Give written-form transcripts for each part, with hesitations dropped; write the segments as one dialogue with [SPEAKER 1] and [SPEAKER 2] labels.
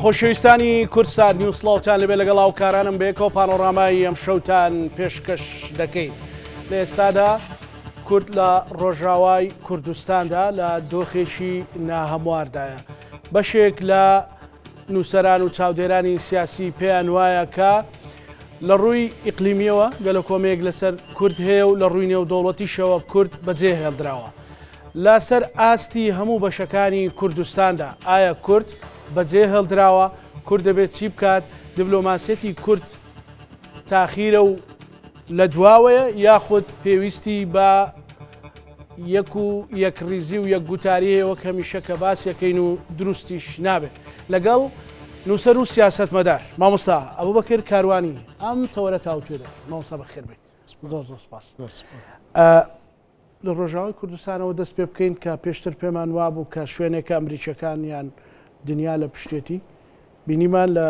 [SPEAKER 1] خۆشەویستانی کورسان نیوسڵاوتان لەبێ لەگەڵ هاوکارانم بێکەوە پانۆڕامای ئەم شەوتان پێشکەش دەکەین. لە ئێستادا کورد لە ڕۆژاوای کوردستاندا لە دۆخێکی ناهەمواردایە. بەشێک لە نووسەران و چاودێرانی سیاسی پێیان وایە کە لە ڕووی ئیقلیمیەوە گەلە کۆمەیەک لەسەر کورد هەیە و لە ڕووی نێودەوڵەتیشەوە کورد بەجێ هێڵدراوە. لەسەر ئاستی هەموو بەشەکانی کوردستاندا ئایا کورد بەجێ هێڵدراوە؟ کورد دەبێت چی بکات؟ دیبلۆماسیەتی کورد تاخیرە و لە دواوەیە یاخود پێویستی بە یەکریزی و یەکگوتاریەوە کەمیشە کە باسیەکەین و دروستیش نابێت. لەگەڵ نووسەر و سیاستمەدار مامۆستا ئەبوبەکر کاروانی ئەم تەوەرە تاوتوێدە. مامۆستا بەخێر بێت. زۆر سپاس. لە ڕۆژاوای کوردستانەوە دەست پێ بکەین کە پێشتر پێمان وابوو کە شوێنێکە ئەمریکیەکان یان دنیا لە پشتێتی بینیمان لە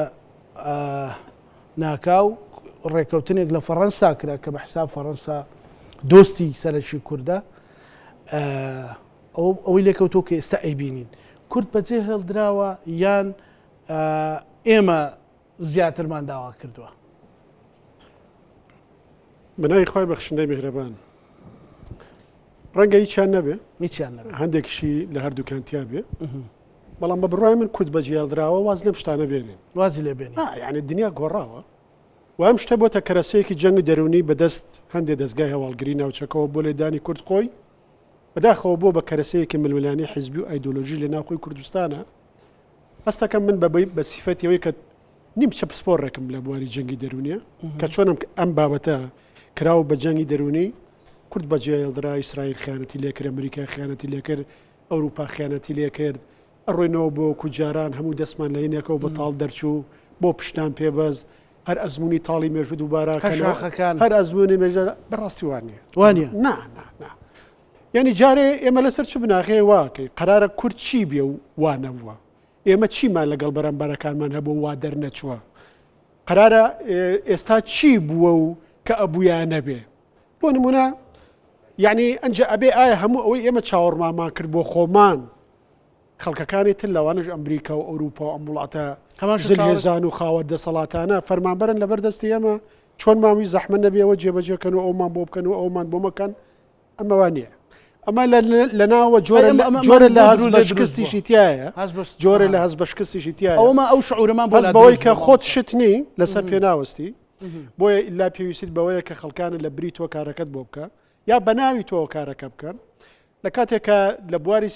[SPEAKER 1] ناکاو ڕێکەوتنێک لە فەڕەنسا کرا کە بە حساب فەڕەنسا دۆستی سەرەکی کووردە. ئەوەی لێکەوتۆ کە ئێستا ئەیبینین کورد بەجێ هێڵدراوە یان ئێمە زیاترمان داوا کردووە؟
[SPEAKER 2] بەناوی خۆی بەخشندەی میهرەبان ڕەنگە هیچیان نەبێ هەندێکیشی لە هەردووکانتیا بێ، بەڵام بە بڕای من کورد بەجێ هێڵدراوە واز لەم شتانە بێنین،
[SPEAKER 1] وازی لێ بێنین.
[SPEAKER 2] یعنی دنیا گۆڕاوە و ئەم شتە بۆتە کەرەسەیەکی جەنگ دەرونی بەدەست هەندێک دەستگای هەواڵگری ناوچەکەەوە بۆ لێدانی کورد خۆی بەداخەوە بۆ بە کەرەسەیەکی ململانی حیزبی و ئایدۆلۆژی لە ناوخۆی کوردستانە. هەستەکەم من بە سیفەتیەوەی کە نیم چە پسپۆڕێکم لە بواری جەنگی دەرونیە کە چۆنم ئەم بابەتە کراوە بە جەنگی دەرونی کورد بەجێ هێڵدرا، ئیسرائیل خیانەتی لێکرد، ئەمریکا خیانەتی لێکرد، ئەوروپا خیانەتی لێکرد، ئەڕۆینەوە بۆ کوجاران هەموو دەستمان لە هینێکەوە بە تاڵ دەرچوو بۆ پشتان پێبەست، هەر ئەزمموی تاڵی مێژوو دووبارەکەن هەر ئەزمموی مێژە بەڕاستی وانە یعنی جارێ ئێمە لەسەر چ بناغێ واکەی قرارە کورد چی بێ و وانەبووە، ئێمە چیمان لەگەڵ بەرەمبەرەکانمان هەبوو وا دەرنەچووە، قرارە ئێستا چی بووە و کە ئەبوویان نەبێ. بۆ نمونە یعنی ئەنج ئەبێ ئایا هەموو ئەوەی ئێمە چاوەڕمامان کرد بۆ خۆمان خەڵکەکانی تر لەوانش ئەمریکا و ئەوروپا و ئەم وڵاتە زلهێزان و خاوە دەسەڵاتانە فەرمانبەرن لەبەردەستی ئێمە چۆن ماوی زەحمە نەبێەوە جێبەجێکەن و ئەومان بۆ بکەن و ئەومان بۆ مەکەن. ئەمەوان نییە. ئەمە لە ناوە جۆرە لە هەز بەشکستیشی تایە، جۆرە لە هەز بەشکستیشی تایە،
[SPEAKER 1] ئەومە ئەو شعورەمان
[SPEAKER 2] بەس بەوەی کە خۆت شتنی لەسەر پێناوەستی بۆیە ئللا پێویستیت بەوەیە کە خەڵکانە لە بری تۆ کارەکەت بۆ بکە یا بەناوی تۆ کارەکە بکەن. لە کاتێکە لە بواری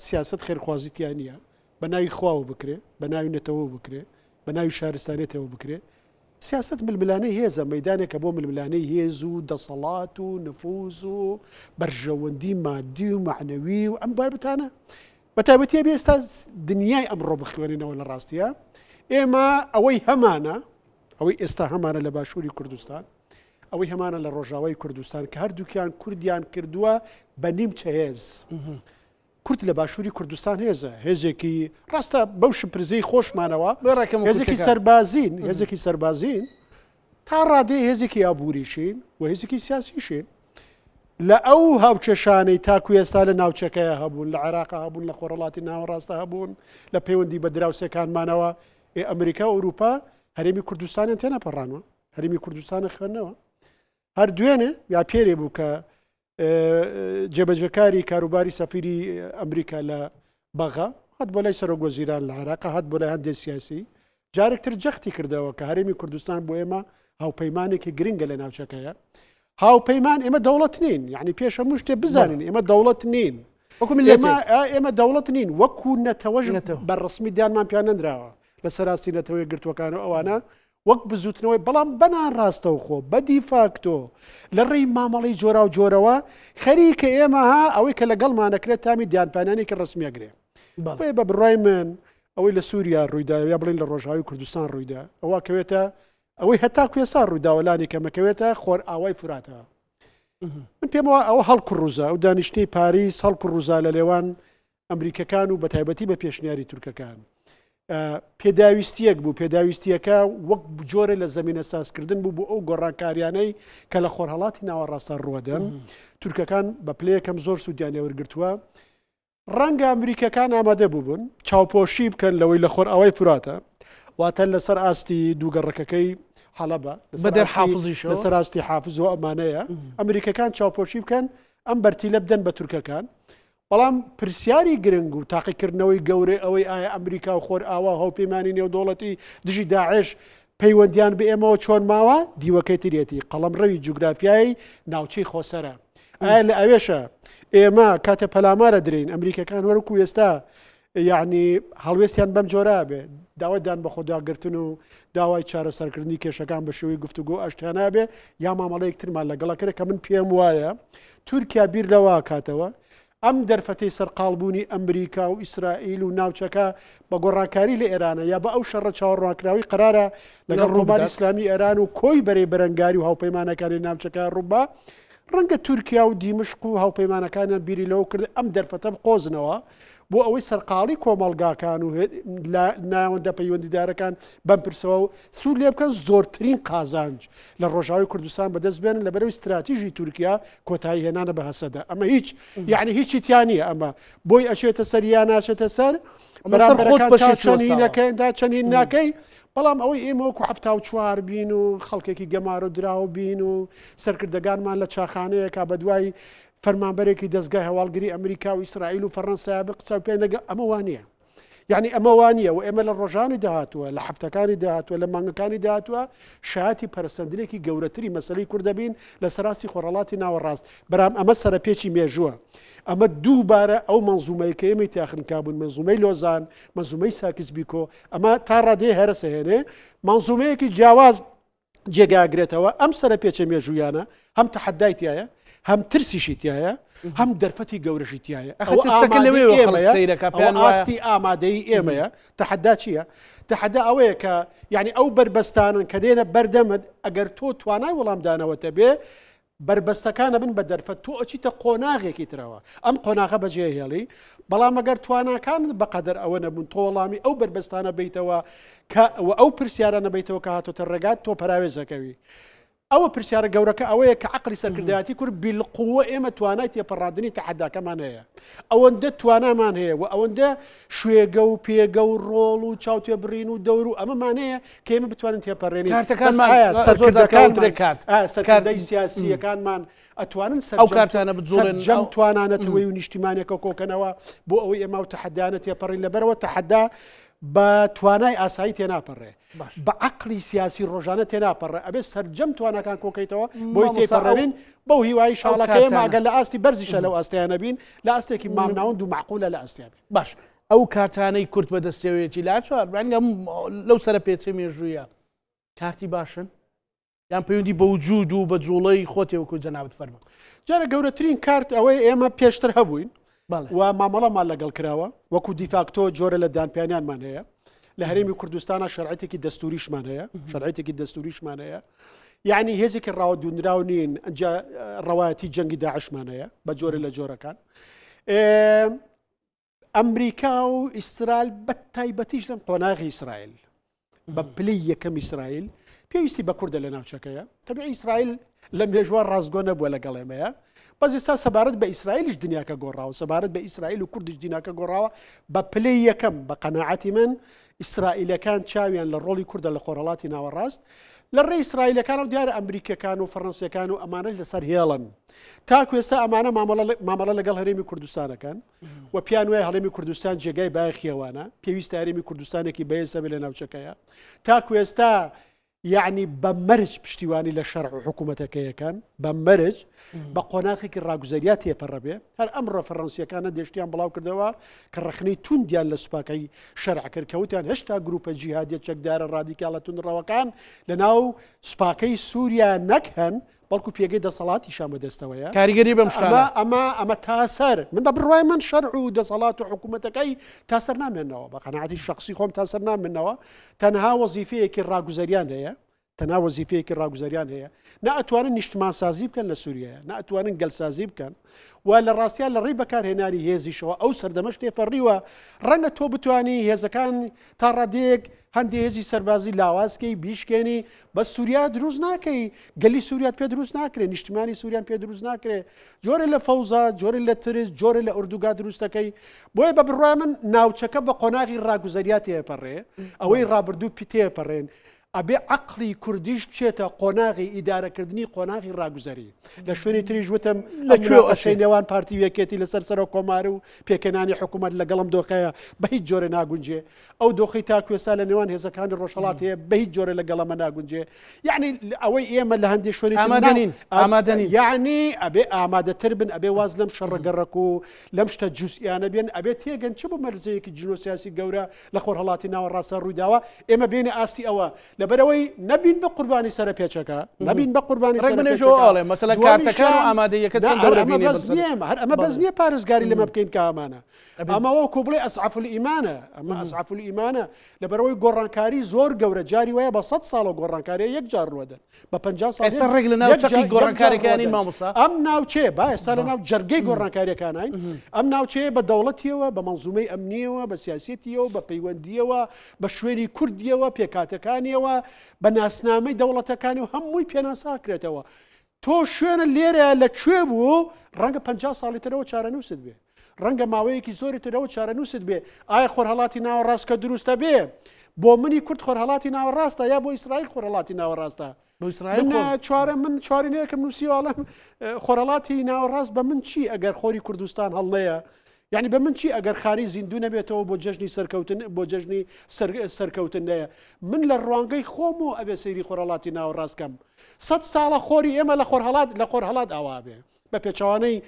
[SPEAKER 2] سیاست خێرخوازیتیان نیە، بەناوی خواوە بکرێ، بەناوی نەتەوە بکرێ، بەناوی شارستانێتەوە بکرێ. سیاست ململانەی هێزە، مەدانێکە بۆ ململانەی هێز و دەسەڵات و نفوز و بەرژەوەندی مادی و معنەوی و ئەم بابەتانە بەتایبەتی بێ ئێستا دنیای ئەمڕۆ بخوێنینەوە لە ڕاستیە. ئێمە ئەوەی هەمانە، ئەوەی ئێستا هەمانە لە باشووری کوردستان، ئەوەی هەمانە لە ڕۆژاوای کوردستان کە هەردووکیان کوردیان کردووە بە نیمچە هێز. کورد لە باشووری کوردستان هێزە، هێزێکی ڕاستە بەو شپرزەی خۆشمانەوە، هێزێکی سەربازین، هێزێکی سەربازین تا ڕادێ هێزێکی ئابووریشین و هێزێکی سیاسیشین. لە ئەو هاوچەشانەی تاکو ئێستا لە ناوچەکەیە هەبوون، لە عێراقا هەبوون، لە خۆرەڵاتی ناوەڕاستە هەبوون، لە پەیوەندی بە دراوسەکانمانەوە ئەمریکا و ئەوروپا هەرێمی کوردستانیان تێنەپەڕانەوە، هەرێمی کوردستانە خوێندنەوە. هەر دوێنێ یا پێرێ بوو کە جێبەجەکاری کاروباری سەفیری ئەمریکا لە بەغا هەت بۆ لای سەرۆک وەزیران لە عێراقا هەت بۆ لای هەندێک سیاسی جارێکتر جەختی کردەوە کە هەرێمی کوردستان بۆ ئێمە هاوپەیمانێکی گرنگە لە ناوچەکەیە. هاوپەیمان ئێمە دەوڵەت نین، یعنی پێش هەموو شتێ بزانین ئێمە دەوڵەت نین، ئێمە دەوڵەت نین، وەکو نەتەوەژ بەڕسمی دیانمان پیان نەدراوە لە سەراستی نەتەوەی گرتوەکان و ئەوانە وەک بزوتنەوەی، بەڵام بەنان ڕاستەو خۆ بەدی فاکتۆ لە ڕێی مامەڵی جۆرا و جۆرەوە خەریکە ئێمە ها ئەوەی کە لەگەڵمانەکرێت تامی دیانپانانێکی ڕسمیەگرێ. بە بڕای من ئەوەی لە سووریا ڕوویدا یا بڵین لە ڕۆژاوی کوردستان ڕوویدا ئەوە کەوێتە ئەوەی هەتا کوێسا ڕووداوەلانی کەمەکەوێتە خۆر ئاوای فراتەوە. من پێمەوە ئەوە هەڵکو ڕووزە و دانیشتنی پاریس هەڵکو ڕووزا لە لێوان ئەمریکەکان و بەتایبەتی بە پێشنیاری تورکەکان پێداویستیەک بوو. پێداویستیەکە وەک جۆرە لە زمینە سازکردن بوو بۆ ئەو گۆڕانکاریانەی کە لە خۆرهەڵاتی ناوەڕاستە ڕوەدەن. تورکەکان بە پلەیەکەم زۆر سوودیان لێوەرگرتووە ڕەنگە ئەمریکەکان ئامادە بووبوون چاوپۆشی بکەن لەوەی لە خۆر ئەوەی فراتە واتە لەسەر ئاستی دووگەڕەکەەکەی حەڵەبە
[SPEAKER 1] بەدەر حافزیشەوە
[SPEAKER 2] لەسەر ئاستی حافز و ئەمانەیە ئەمریکەکان چاوپۆشی بکەن ئەم بەرتیلە بدەن بە تورکەکان بەڵام پرسیاری گرنگ و تاقیکردنەوەی گەورەی ئەوەی ئایا ئەمریکا و خۆر ئاوا هەوپەیمانی نێودوڵەتی دژی داعش پەیوەندیان بە ئێمەوە چۆن ماوە دیوەکەی ترێتی قەڵەمڕەوی جوگرافیایی ناوچەی خۆسەرە ئایا لە ئەوێشە ئێمە کاتە پەلامارە درین ئەمریکەکان وەرەکو ئێستا یعنی هەڵوێستیان بەم جۆرا بێ داوایدان بە خۆداگرتن و داوای چارەسەرکردنی کێشەکان بە شێوەی گفتوگۆ ئەشتیانە بێ یا مامەڵەیەکترمان لەگەڵەکەرە کە من پێم وایە تورکیا بیر لەوە کاتەوە ئەم دەرفەتەی سەرقاڵبوونی ئەمریکا و ئیسرائیل و ناوچەکە بە گۆڕانکاری لە ئێرانە یا بە ئەو شەڕە چاوەڕوانکراوی قرارە لەگەڵ ڕۆمانی ئیسلامی ئێران و کۆی بەرەی بەرەنگاری و هاوپەیمانەکانی ناوچەکە ڕووبا ڕەنگە تورکیا و دیمشق و هاوپەیمانەکانیان بیری لەوە کرد ئەم دەرفەتە بقۆزنەوە بۆ ئەوەی سەرقاڵی کۆمەڵگاکان و ناوەندە پەیوەندیدارەکان بەم پرسەوە و سوود لێ بکەن زۆرترین قازانج لە ڕۆژاوی کوردستان بەدەست بێنن لە بەرەوەی استراتیژی تورکیا کۆتایی هێنانە بە هەسەدا ئەمە هیچ یعنی هیچی تیانە ئەمە بۆی ئەچێتە سەر یان ناچێتە سەر بەرامبەرەکان چەنین ناکەی بەڵام ئەوەی ئێمە وەکو هەفتا و چوار بین و خەڵکێکی گەمار و دراوە بین و سەرکردەکانمان لە چاخانەیەکا بە دوای فەرمانبەرێکی دەستگای هەواڵگری ئەمریکا و ئیسرائیل و فەڕەنسا بە قسە پێ نەگە ئەمە وانە یعنی ئەمە وانە و ئێمە لە ڕۆژانی داهاتووە لە هەفتەکانی داهاتوە لە مانگەکانی داهاتوە شایەتی پەرسەندنێکی گەورەتری مەسلەی کوردەبین لە سەراستی خۆڕەڵاتی ناوەڕاست بەرام ئەمە سەرپێکی مێژووە ئەمە دووبارە ئەو مەنزومەی کە ئێمەی تاخنکابوون مەنزومەی لۆزان مەنزومەی ساکس بیکۆ ئەمە تا ڕادێ هەرسەهێنێ مەنزومەیەکی جیاواز جێگاگرێتەوە ئەم سەرپێچە مێژوویانە هەم تەحەدای تایە هەم ترسیشی تایە هەم دەرفەتی گەورەشی تایە ئاستی ئامادەی ئێمەیە تەحەدا چییە؟ تەحەدا ئەوەیە کە یعنی ئەو بربەستانن کە دێنە بەردەمت ئەگەر تۆ توانای وەڵامدانەوەتە بێ بربەستەکانە بن بە دەرفەت تۆ ئەچیتە قۆناغێکی ترەوە ئەم قۆناغە بەجێ هێڵی بەڵام ئەگەر تواناکان بەقەدەر ئەوە نەبوون تۆ وەڵامی ئەو بربەستانە بیتەوە کە ئەو پرسیارە نەبیتەوە کە هاتۆتە ڕێگات تۆ پراوێزەکەوی ئەوە پرسیارە گەورەکە ئەوەیە کە عقلی سەرکردایەتی کورد بیلقووە ئێمە توانای تێپەڕاندنی تەحەداکەمان هەیە ئەوەندە توانامان هەیە و ئەوەندە شوێگە و پێگە و ڕۆڵ و چاوتێ بڕین و دەور و ئەمەمان هەیە کە ئێمە بتوانین تێپەڕێنی سەرکردەی سیاسیەکانمان ئەتوانن
[SPEAKER 1] ئەو کارتانە بجوڵێن
[SPEAKER 2] جەم توانانەتەوەی و نیشتیمانێکە کۆکەنەوە بۆ ئەوەی ئێمە و تەحەدانە تێپەڕین لەبەرەوە تەحەدا بە توانای ئاسایی تێناپەڕێ بە عقلی سیاسی ڕۆژانە تێناپەڕێ ئەبێ سەرجەم توانەکان کۆکەیتەوە بۆی تێپەڕێنین بەو هیوایی شاڵەکەی ماگەل لە ئاستی بەرزیشە لەو ئاستیانە بین لە ئاستێکی مامناوەند و معقولە لە ئاستیان
[SPEAKER 1] باش ئەو کارتانەی کورت بەدەستێوێتی لا چوار لەو سەر پێچە مێژوویە کارتی باشن یان پەیوەندی بە وجود و بە جوڵەی خۆتێوەکو جەنابەت فەرمە
[SPEAKER 2] جارە گەورەترین کارت ئەوەی ئێمە پێشتر هەبووین و مامەڵەمان لەگەڵ کراوە وەکو دیفاکتۆ جۆرە لە دانپیانیانمان هەیە لە هەرێمی کوردستانە شەرعەتێکی دەستوریشمان هەیە شەرعەتێکی دەستوریشمان هەیە یعنی هێزێکی ڕاوەدوونراو نین ئەنجا ڕەوایەتی جەنگی داعشمان هەیە بە جۆرە لە جۆرەکان ئەمریکا و ئیسرائیل بە تایبەتیش لەم قۆناغی ئیسرائیل بە پلەی یەکەم ئیسرائیل پێویستی بە کوردە لە ناوچەکەیە تەبیعی ئیسرائیل لە مێژوار ڕازگۆ نەبووە لەگەڵ ئێمەیە بەس ئێستا سەبارەت بە ئیسرائیلیش دنیاکە گۆڕاوە سەبارەت بە ئیسرائیل و کوردیش دیناکە گۆڕاوە بە پلەی یەکەم بە قەناعەتی من ئیسرائیلەکان چاویان لە ڕۆڵی کوردە لە خۆرەڵاتی ناوەڕاست لە ڕێی ئیسرائیلەکان و دیارە ئەمریکەکان و فەڕەنسیەکان و ئەمانەش لەسەر هێڵن تاکو ئێستا ئەمانە مامەڵە لەگەڵ هەرێمی کوردستانەکەن و پیان وایە هەڵێمی کوردستان جێگای باخیەوانە پێویستە هەرێمی کوردستانێکی بەهێزە بێ لە ناوچەکەیە تاکو ئێستا یعنی بە مەرج پشتیوانی لە شەرع و حکوومەتەکەیەکان بە مەرج بە قۆناغێکی ڕاگوزاریات تێپەڕە بێ هەر ئەمڕۆ فەڕەنسیەکانە دێشتیان بڵاو کردەوە کە ڕخنەی توندیان لە سوپاکەی شەرع کرد کەوتیان هێشتا گروپە جیهادیە چەکدارە ڕادیکاڵە توندڕەوەکان لە ناو سوپاکەی سووریا نەکهەن بەڵکو پێگەی دەسەڵاتی شامەدەستەوەیە
[SPEAKER 1] کاریگەری بەم شتانە
[SPEAKER 2] ئەمە تاسەر من بە بڕوای من شەرع و دەسەڵات و حکوومەتەکەی تاسەر نامێنەوە بە قەناعەتی شخصی خۆم تاسەر نامێنەوە تەنها وەزیفەیەکی ڕاگوزاریان هەیە تەنها وەزیفەیەکی ڕاگوزاریان هەیە نائەتوانن نیشتمان سازی بکەن لە سووریایە نائەتوانن گەلسازی بکەن و لە ڕاستیان لە ڕێی بەکارهێنانی هێزیشەوە ئەو سەردەمەش تێپەڕیوە ڕەنگە تۆ بتانی هێزەکان تا ڕادەیەک هەندێک هێزی سەربازی لاوازکەی بیشکێنی بە سووریا دروست ناکەی گەلی سووریات پێ دروست ناکرێت نیشتمانی سووریان پێ دروست ناکرێت جۆرە لە فەوزا جۆرە لە ترس جۆرە لە ئوردوگا دروستەکەی بۆیە بە بڕای من ناوچەکە بە قۆناغی ڕاگوزاریات تێپەڕێ ئەوەی ڕابردوو پی تێپەڕێن ئەبێ عقلی کوردیش بچێتە قۆناغی ئیدارەکردنی قۆناغی ڕاگوزاری لە شوێنی تریش وتم لەکوێ نێوان پارتی وەکێتی لەسەر سەر کۆمار و پێکەنانی حکوومەت لەگەڵم دۆخەیە بە هیچ جۆرە ناگونجێ ئەو دۆخی تاکوێسا لە نێوان هێزەکانی ڕۆژهەڵات هەیە بە هیچ جۆرە لەگەڵەمە ناگونجێ یعنی ئەوەی ئێمە لە هەندێک شوێنی
[SPEAKER 1] ئامادەنین
[SPEAKER 2] یعنی ئەبێ ئامادەتر بن ئەبێ واز لەم شەڕەگەڕک و لەم شتە جووسیانە بێن ئەبێ تێگەن چ بۆ مەرزەیەکی جنۆسیاسی گەورە لە خۆرهەڵاتی ناوەڕاستە ڕوویداوە ئێمە بێنێ ئاستی ئەوە لەبەرەوەی نەبین بە قوربانی سەرە پێچەکە نەبین بە قوربانی
[SPEAKER 1] سەرڵێ مەسەلا کارتەکان و ئامادەیەکە
[SPEAKER 2] ئەمە بەس نییە پارێزگاری لەمە بکەین کە ئامانە ئەمەوە کۆبڵێ ئەسعاف الئیمانە ئەمە ئەسعاف الئیمانە لەبەرەوەی گۆڕانکاری زۆر گەورە جاری وایە بە 100 ساڵە گۆڕانکاری یەک جار ڕوەدەن بە 50 ساڵ
[SPEAKER 1] ئێستا ڕێک لە ناوچەی گۆڕانکاریەکانی مامۆستا
[SPEAKER 2] ئەم ناوچێ با ئێستا لە ناو جەرگەی گۆڕانکاریەکانین ئەم ناوچەیە بە دەوڵەتیەوە بە مەنزومەی ئەمنیەوە بە سیاسەتیەوە بە پەیوەندیەوە بە شوێنی کوردیەوە پێکاتەکانیەوە بە ناسنامەی دەوڵەتەکانی و هەمووی پێناساکرێتەوە تۆ شوێنە لێرە لەکوێ بوو ڕەنگە 50 ساڵی ترەوە چارەنووست بێ ڕەنگە ماوەیەکی زۆری ترەوە چارەنووست بێ ئایا خۆرهەڵاتی ناوەڕاست کە دروستە بێ بۆ منی کورد خۆرهەڵاتی ناوەڕاستە یا بۆ ئیسرائیل خۆرهەڵاتی ناوەڕاستە من چوارەنەیەکم نووسیوەڵم خۆرهەڵاتی ناوەڕاست بە من چی ئەگەر خۆری کوردستان هەڵەیە یعنی بە من چی ئەگەر خانی زیندوو نەبێتەوە بۆ جژنی سەرکەوتن بۆ جژنی سەرکەوتنەیە من لە ڕوانگەی خۆمەوە ئەبێ سەیری خۆرهەڵاتی ناوەڕاستکەم 100 ساڵە خۆری ئێمە لە خۆرهەڵات ئاوا بێ بە پێچوانەی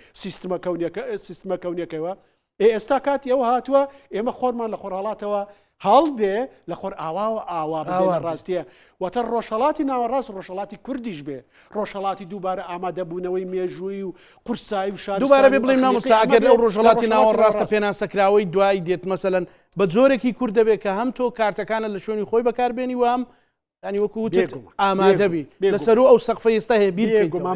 [SPEAKER 2] سیستمە کەونیەکەوە ئێستا کاتی ئەوە هاتووە ئێمە خۆرمان لە خۆرهەڵاتەوە هەڵ بێ لە خۆر ئاوا بێ لە ڕاستیە واتە ڕۆژهەڵاتی ناوەڕاست ڕۆژهەڵاتی کوردیش بێ ڕۆژهەڵاتی دووبارە ئامادەبوونەوەی مێژووی و قورسایی و شار
[SPEAKER 1] دووبارە بێ بڵێم نامۆستا ئەگەر ئەو ڕۆژهەڵاتی ناوەڕاستە پێناسەکراوەی دوای دێت مەسەلەن بە جۆرێکی کورد دەبێت کە هەم تۆ کارتەکانە لە شوێنی خۆی بەکاربێنی و هەم ینی وەکو وتت ئامادەبی لەسەر و ئەو سەقفە ئێستا هەیە بیر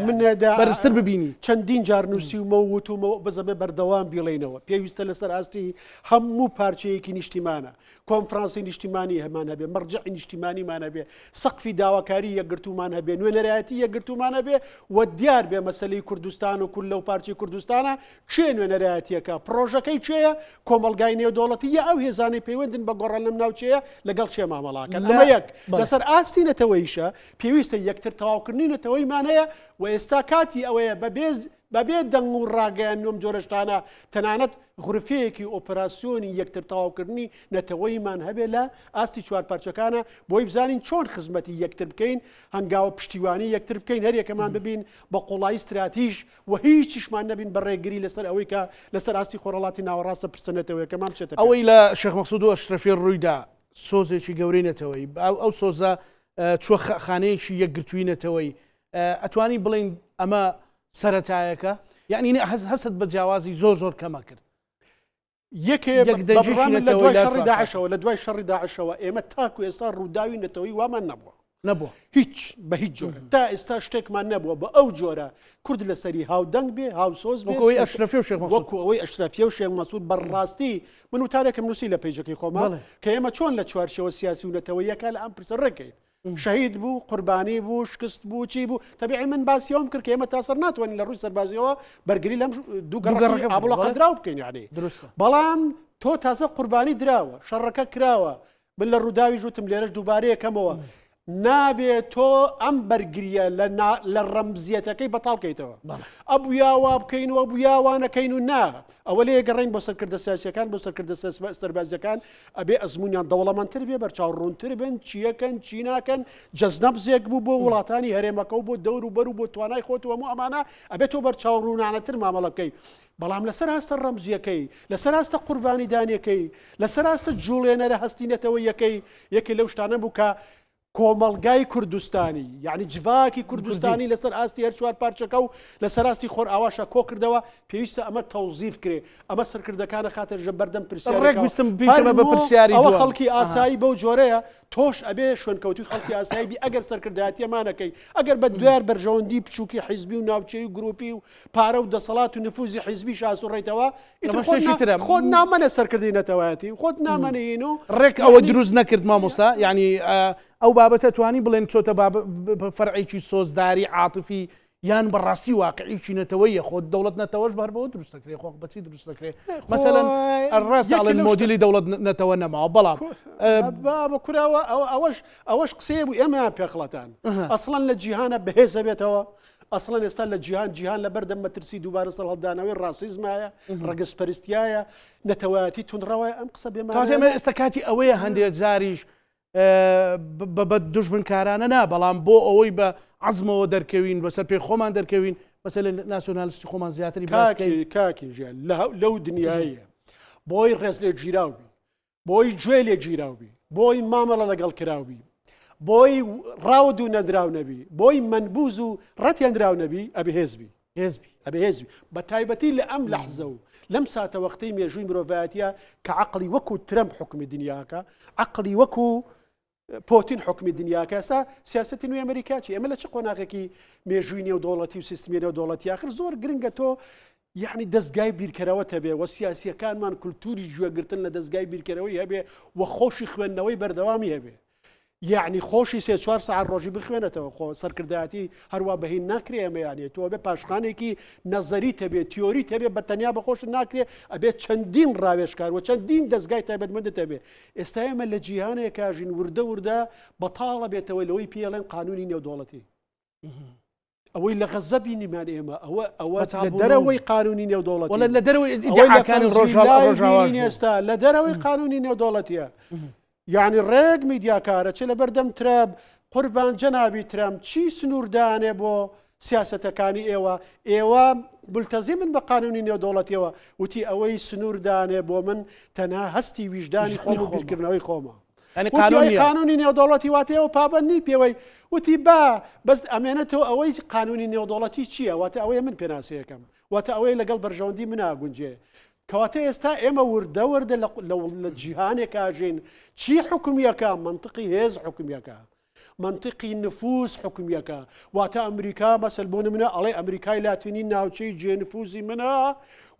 [SPEAKER 2] منەدا
[SPEAKER 1] بەرزتر ببینی
[SPEAKER 2] چەندین جار نووسیومە و وتومەوە بزەبێ بەردەوام بیڵێنەوە پێویستە لەسەر ئاستی هەموو پارچەیەکی نیشتیمانە کۆنفرانسی نیشتیمانی هەمان هەبێ مەرجعی نیشتیمانیمان هەبێ سەقفی داواکاری یەکگرتومان هەبێ نوێنەرایەتی یەکگرتومان هەبێ و دیار بێ مەسەلەی کوردستان و کورد لەو پارچەی کوردستانە چێ نوێنەرایەتیەکە پرۆژەکەی چێە کۆمەلگای نێودەوڵەتی یا ئەو هێزانەی پەیوەندن بە گۆڕان لەم ناوچەیە لەگەڵ چێ مامەڵاکەن ئەمە یەک لەسەر ئاستی نەتەوەیشە پێویستە یەکتر تەواوکردنی نەتەوەیمان هەیە و ئێستا کاتی ئەوەیە بەبێ دەنگ و ڕاگەیان نوم جۆرەشتانە تەنانەت غورفەیەکی ئۆپەراسیۆنی یەکتر تەواوکردنی نەتەوەیمان هەبێ لە ئاستی چوار پارچەکانە بۆی بزانین چۆن خزمەتی یەکتر بکەین هەنگاوە پشتیوانی یەکتر بکەین هەریەکەمان ببین بە قوڵایی استراتیژ و هیچیشمان نەبین بە ڕێگری لەسەر ئەوەی کە لەسەر ئاستی خۆرهەڵاتی ناوەڕاستە پرسەنێتەوەیەکەمان بچێتە
[SPEAKER 1] ئەوەی لە شێخ مەقسوود و ئەشرەفی ڕوویدا سۆزێکی گەورەی نەتەوەی ئەو سۆزە چوە خانەیەکی یەکگرتووی ئەتوانی بڵین ئەمە سەرەتایەکە یعنی هەست بە جیاوازی زۆر کەمە کرد
[SPEAKER 2] لە دوای شەڕی داعشەوە ئێمە تاکو ئێستا ڕووداوی نەتەوەی وامان نەبووە هیچ بە هیچ جۆرە تا ئێستا شتێکمان نەبووە بە ئەو جۆرە کورد لەسەری هاودەنگ بێ هاوسۆز
[SPEAKER 1] بێ ئەشرەفی
[SPEAKER 2] ئەوەی ئەشرەفیە و شێخ مەسعود بەڕاستی من وتارێکم نووسی لە پێیجەکەی خۆمان کە ئێمە چۆن لە چوارچەوە سیاسی و نەتەوەیەکە لە ئەم پرسە ڕێکەین شەهید بوو قوربانی بوو شکست بوو چی بوو تەبیعی من باسیەوەم کرد کە ئێمە تاسەر ناتوانین لە ڕووی سەربازیەوە بەرگری لەم دوو گەڕەکە ئابوڵەقە دراو بکەین یعنی بەڵام تۆ تازە قوربانی دراوە شەڕەکە کراوە من لە ڕووداوی ژوتم لێرەش دووبارەیەکەمەوە نابێت تۆ ئەم بەرگریە لە ڕەمزیەتەکەی بەتاڵکەیتەوە ئەبوو یاوا بکەین و ئەبوو یاوانەکەین و نا ئەوە لێ گەڕین بۆ سەرکردە سیاسیەکان بۆ سەرکردە سەربازیەکان ئەبێ ئەزمونیان دەوڵەمەندتر بێ بەرچاوڕوونتر بن چیەکەن چی ناکەن جەزنەب زێک بوو بۆ وڵاتانی هەرێمەکە و بۆ دەور و بەر و بۆ توانای خۆت و هەموو ئەمانە ئەبێت تۆ بەرچاوڕوونانەتر مامەڵە بکەی بەڵام لەسەر هەستە ڕەمزیەکەی لەسەر هەستە قوربانی دانیەکەی لەسەر هەستە جوڵێنەرە هەستینەتەوە یەکەی لەو شتانە بوو کە کۆمەڵگای کوردستانی یعنی جڤاکی کوردستانی لەسەر ئاستی هەر چوار پارچەکە و لەسەر ئاستی خۆر ئاواشە کۆ کردەوە پێویستە ئەمە تەوزیف کرێ ئەمە سەرکردەکانە خاتر ژە بەردەم ئەوە خەڵکی ئاسایی بەو جۆرەیە تۆش ئەبێ شوێنکەوتی خەڵکی ئاسایی بی ئەگەر سەرکردایەتیەمانەکەی ئەگەر بە دوار بەرژەوەندی بچووکی حیزبی و ناوچەی و گروپی و پارە و دەسەڵات و نفوزی حیزبی شاسوڕێتەوە خۆت نامەنە سەرکردی نەتەوایەتی خۆت نامەنەین و
[SPEAKER 1] ڕێک ئەوە دروست نەکرد مامۆستا یعنی ئەو بابەتە توانی بڵێن چۆتە فەرعێکی سۆزداری عاتفی یان بەڕاستی واقعیکی نەتەوەیە خۆ دەوڵەت نەتەوەش بەر بەوە دروست دەکرێت خۆ بەچی دروست دەکرێت مەسەلەن ڕاست ئەڵێن مۆدیلی دەوڵەت نەتەوە نەماوە بەڵام
[SPEAKER 2] بە کوراوە ئەوەش قسەیە بوو ئێمە پێخڵەتان ئەسڵەن لە جیهانە بەهێزە بێتەوە ئەسڵەن ئێستا لە جیهان لە بەردەم مەترسی دووبارە سەڵهەڵدانەوەی ڕاسیزمایە ڕەگەزپەرستیایە نەتەوایەتی تونڕەوەی ئەم قسە
[SPEAKER 1] بێمە ئێستا کاتی ئەوەیە هەندێک جاریش بە دژمنکارانە نا بەڵام بۆ ئەوەی بە عەزمەوە دەرکەوین بەسەر پێ خۆمان دەرکەوین مەسەلەن ناسیۆنالیستی خۆمان زیاتری
[SPEAKER 2] کاکی ژیان لەو دنیایە بۆی ڕێز لێ گیراوبی بۆی گوێ لێ گیراوبی بۆی مامەڵە لەگەڵ کراوبی بۆی ڕاود و نەدراو نەبی بۆی منبوز و ڕەتیان دراو نەبی ئەبێ هێزبی ئەبێ هێزبی بە تایبەتی لە ئەم لەحزە و لەم ساتە وەختەی مێژووی مرۆڤایەتیە کە عەقڵی وەکو ترەمپ حکمی دنیاکە عەقڵی وەکو پۆتین حکمی دنیاکە ئێستا سیاسەتی نوێی ئەمریکاچی ئێمە لە چ قۆناغێکی مێژووی نێودەوڵەتی و سیستمی نێودەوڵەتی آخر زۆر گرنگە تۆ یعنی دەستگای بیرکەرەوە هەبێ وە سیاسیەکانمان کولتوری گوێگرتن لە دەستگای بیرکەرەوەی هەبێ و خۆشی خوێندنەوەی بەردەوامی هەبێ یعنی خۆشی سێ چوار ساعت ڕۆژی بخوێنێتەوە خۆ سەرکردایەتی هەروە بەهین ناکرێ ئەمەیانێت تۆ بێ پاشخانێکی نەزەری هەبێت تیۆری هەبێت بە تەنیا بەخۆش ناکرێ ئەبێت چەندین ڕاوێژکار و چەندین دەستگای تایبەتمەندت هەبێ ئێستا ئێمە لە جیهانێک کاژین وردە بەتاڵە بێتەوەی لەوەی پێڵێن قانونی نێودەوڵەتی ئەوەی لە غەزە بینیمان ئێمە ئەوە لە دەرەوەی قانونی نێودەوڵەتی
[SPEAKER 1] لە دەرەوەی ڕۆژاوی
[SPEAKER 2] ئێستا لە دەرەوەی قانونی نێودەوڵەتیە یعنی ڕێک میدیاکارە چ لە بەردەم ترەب قوربان جەنابی ترەم چی سنووردانێ بۆ سیاسەتەکانی ئێوە بولتەزی من بە قانونی نێودەوڵەتیەوە وتی ئەوەی سنووردانێ بۆ من تەنها هەستی ویژدانی خۆم و بیرکردنەوەی خۆمە قانونی نێودەوڵەتی واتەوە پابەندی پێوەی وتی بەس ئەمێنێتەوە ئەوەی قانونی نێودەوڵەتی چییە واتە ئەوەیە من پێناسەیەکەم واتە ئەوەی لەگەڵ بەرژەوەندی مناگونجێ کەواتە ئێستا ئێمە وردە لە جیهانێک ئاژین چی حکومیەکە منطقی هێز حکومیەکە منطقی نفوس حکومیەکە واتە ئەمریکا مەسەل بۆ نمونە ئەڵێ ئەمریکای لاتینی ناوچەی جێنفوزی منە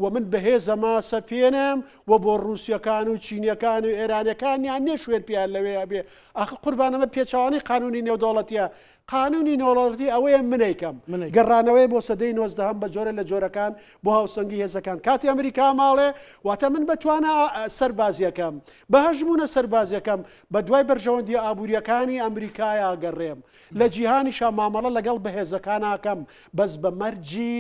[SPEAKER 2] و من بەهێزە ماسە پێنم و بۆ ڕووسیەکان و چینیەکان و ئێرانەکانیان نێ شوێن پیان لەوەیە بێ ئاخ قوربانەمە پێچوانی قانونی نێودەوڵەتیە قانونی نێودەوڵەتی ئەوەیە منیکەم گەڕانەوەی بۆ سەدەی 19 بە جۆرە لە جۆرەکان بۆ هاوسەنگی هێزەکان کاتی ئەمریکا ماڵێ واتە من بتوانە سەربازیەکەم بەهەژبوونە سەربازیەکەم بە دوای بەرژەوەندی ئابوووریەکانی ئەمریکایە گەڕێم لە جیهانیشا مامەڵە لەگەڵ بەهێزەکاناکەم بەس بە مەرجی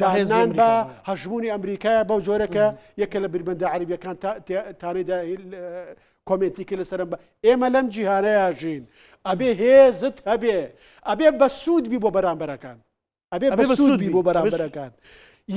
[SPEAKER 2] داهێنان بە هەژبوونی ئەمریکایە بەو جۆرەکە یەکە لە بربەندە عەربیەکان تانێدا کۆمنتیکە لەسەرم بە ئێمە لەم جیهانەیە ژین ئەبێ هێزت هەبێ ئەبێ بە سوودبی بۆ بەرامبەرەکان ئەبێ بە سوودبی بۆ بەرامبەرەکان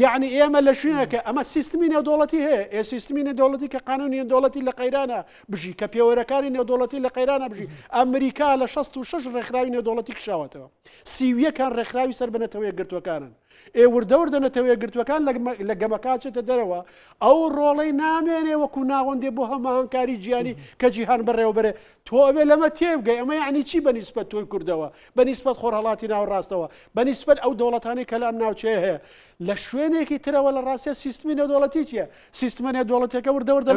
[SPEAKER 2] یعنی ئێمە لە شوێنەکە ئەمە سیستمی نێودەوڵەتی هەیە سیستمی نێودەوڵەتی کە قانونی نێودەوڵەتی لە قەیرانە بژی کە پێوەرەکانی نێودەوڵەتی لە قەیرانە بژی ئەمریکا لە 66 ڕێکخراوی نێودەوڵەتی کشاوەتەوە 31 ڕێکخراوی سەر بنەتەوەی گرتوەکانن وردەوردەنەتەوەی گرتوەکان لە گەمەکاتێتە دەرەوە ئەو ڕۆڵەی نامێنێ وەکو ناوەندێ بۆ هەماهنگکاری جیهانی کە جیهان بەڕێوەبەرێ تۆ ئەوێ لەمە تێبگەی ئەمە یعنی چی بەنیسبەت تۆی کوردەوە بەنیسبەت خۆرهەڵاتی ناوەڕاستەوە بەنیسبەت ئەو دەوڵەتانی کە لە ئەم ناوچەیە هەیە لە شوێنێکی ترەوە لە ڕاستە سیستمی نێودەوڵەتی چییە سیستمە نێودەوڵەتەکە وردەوردە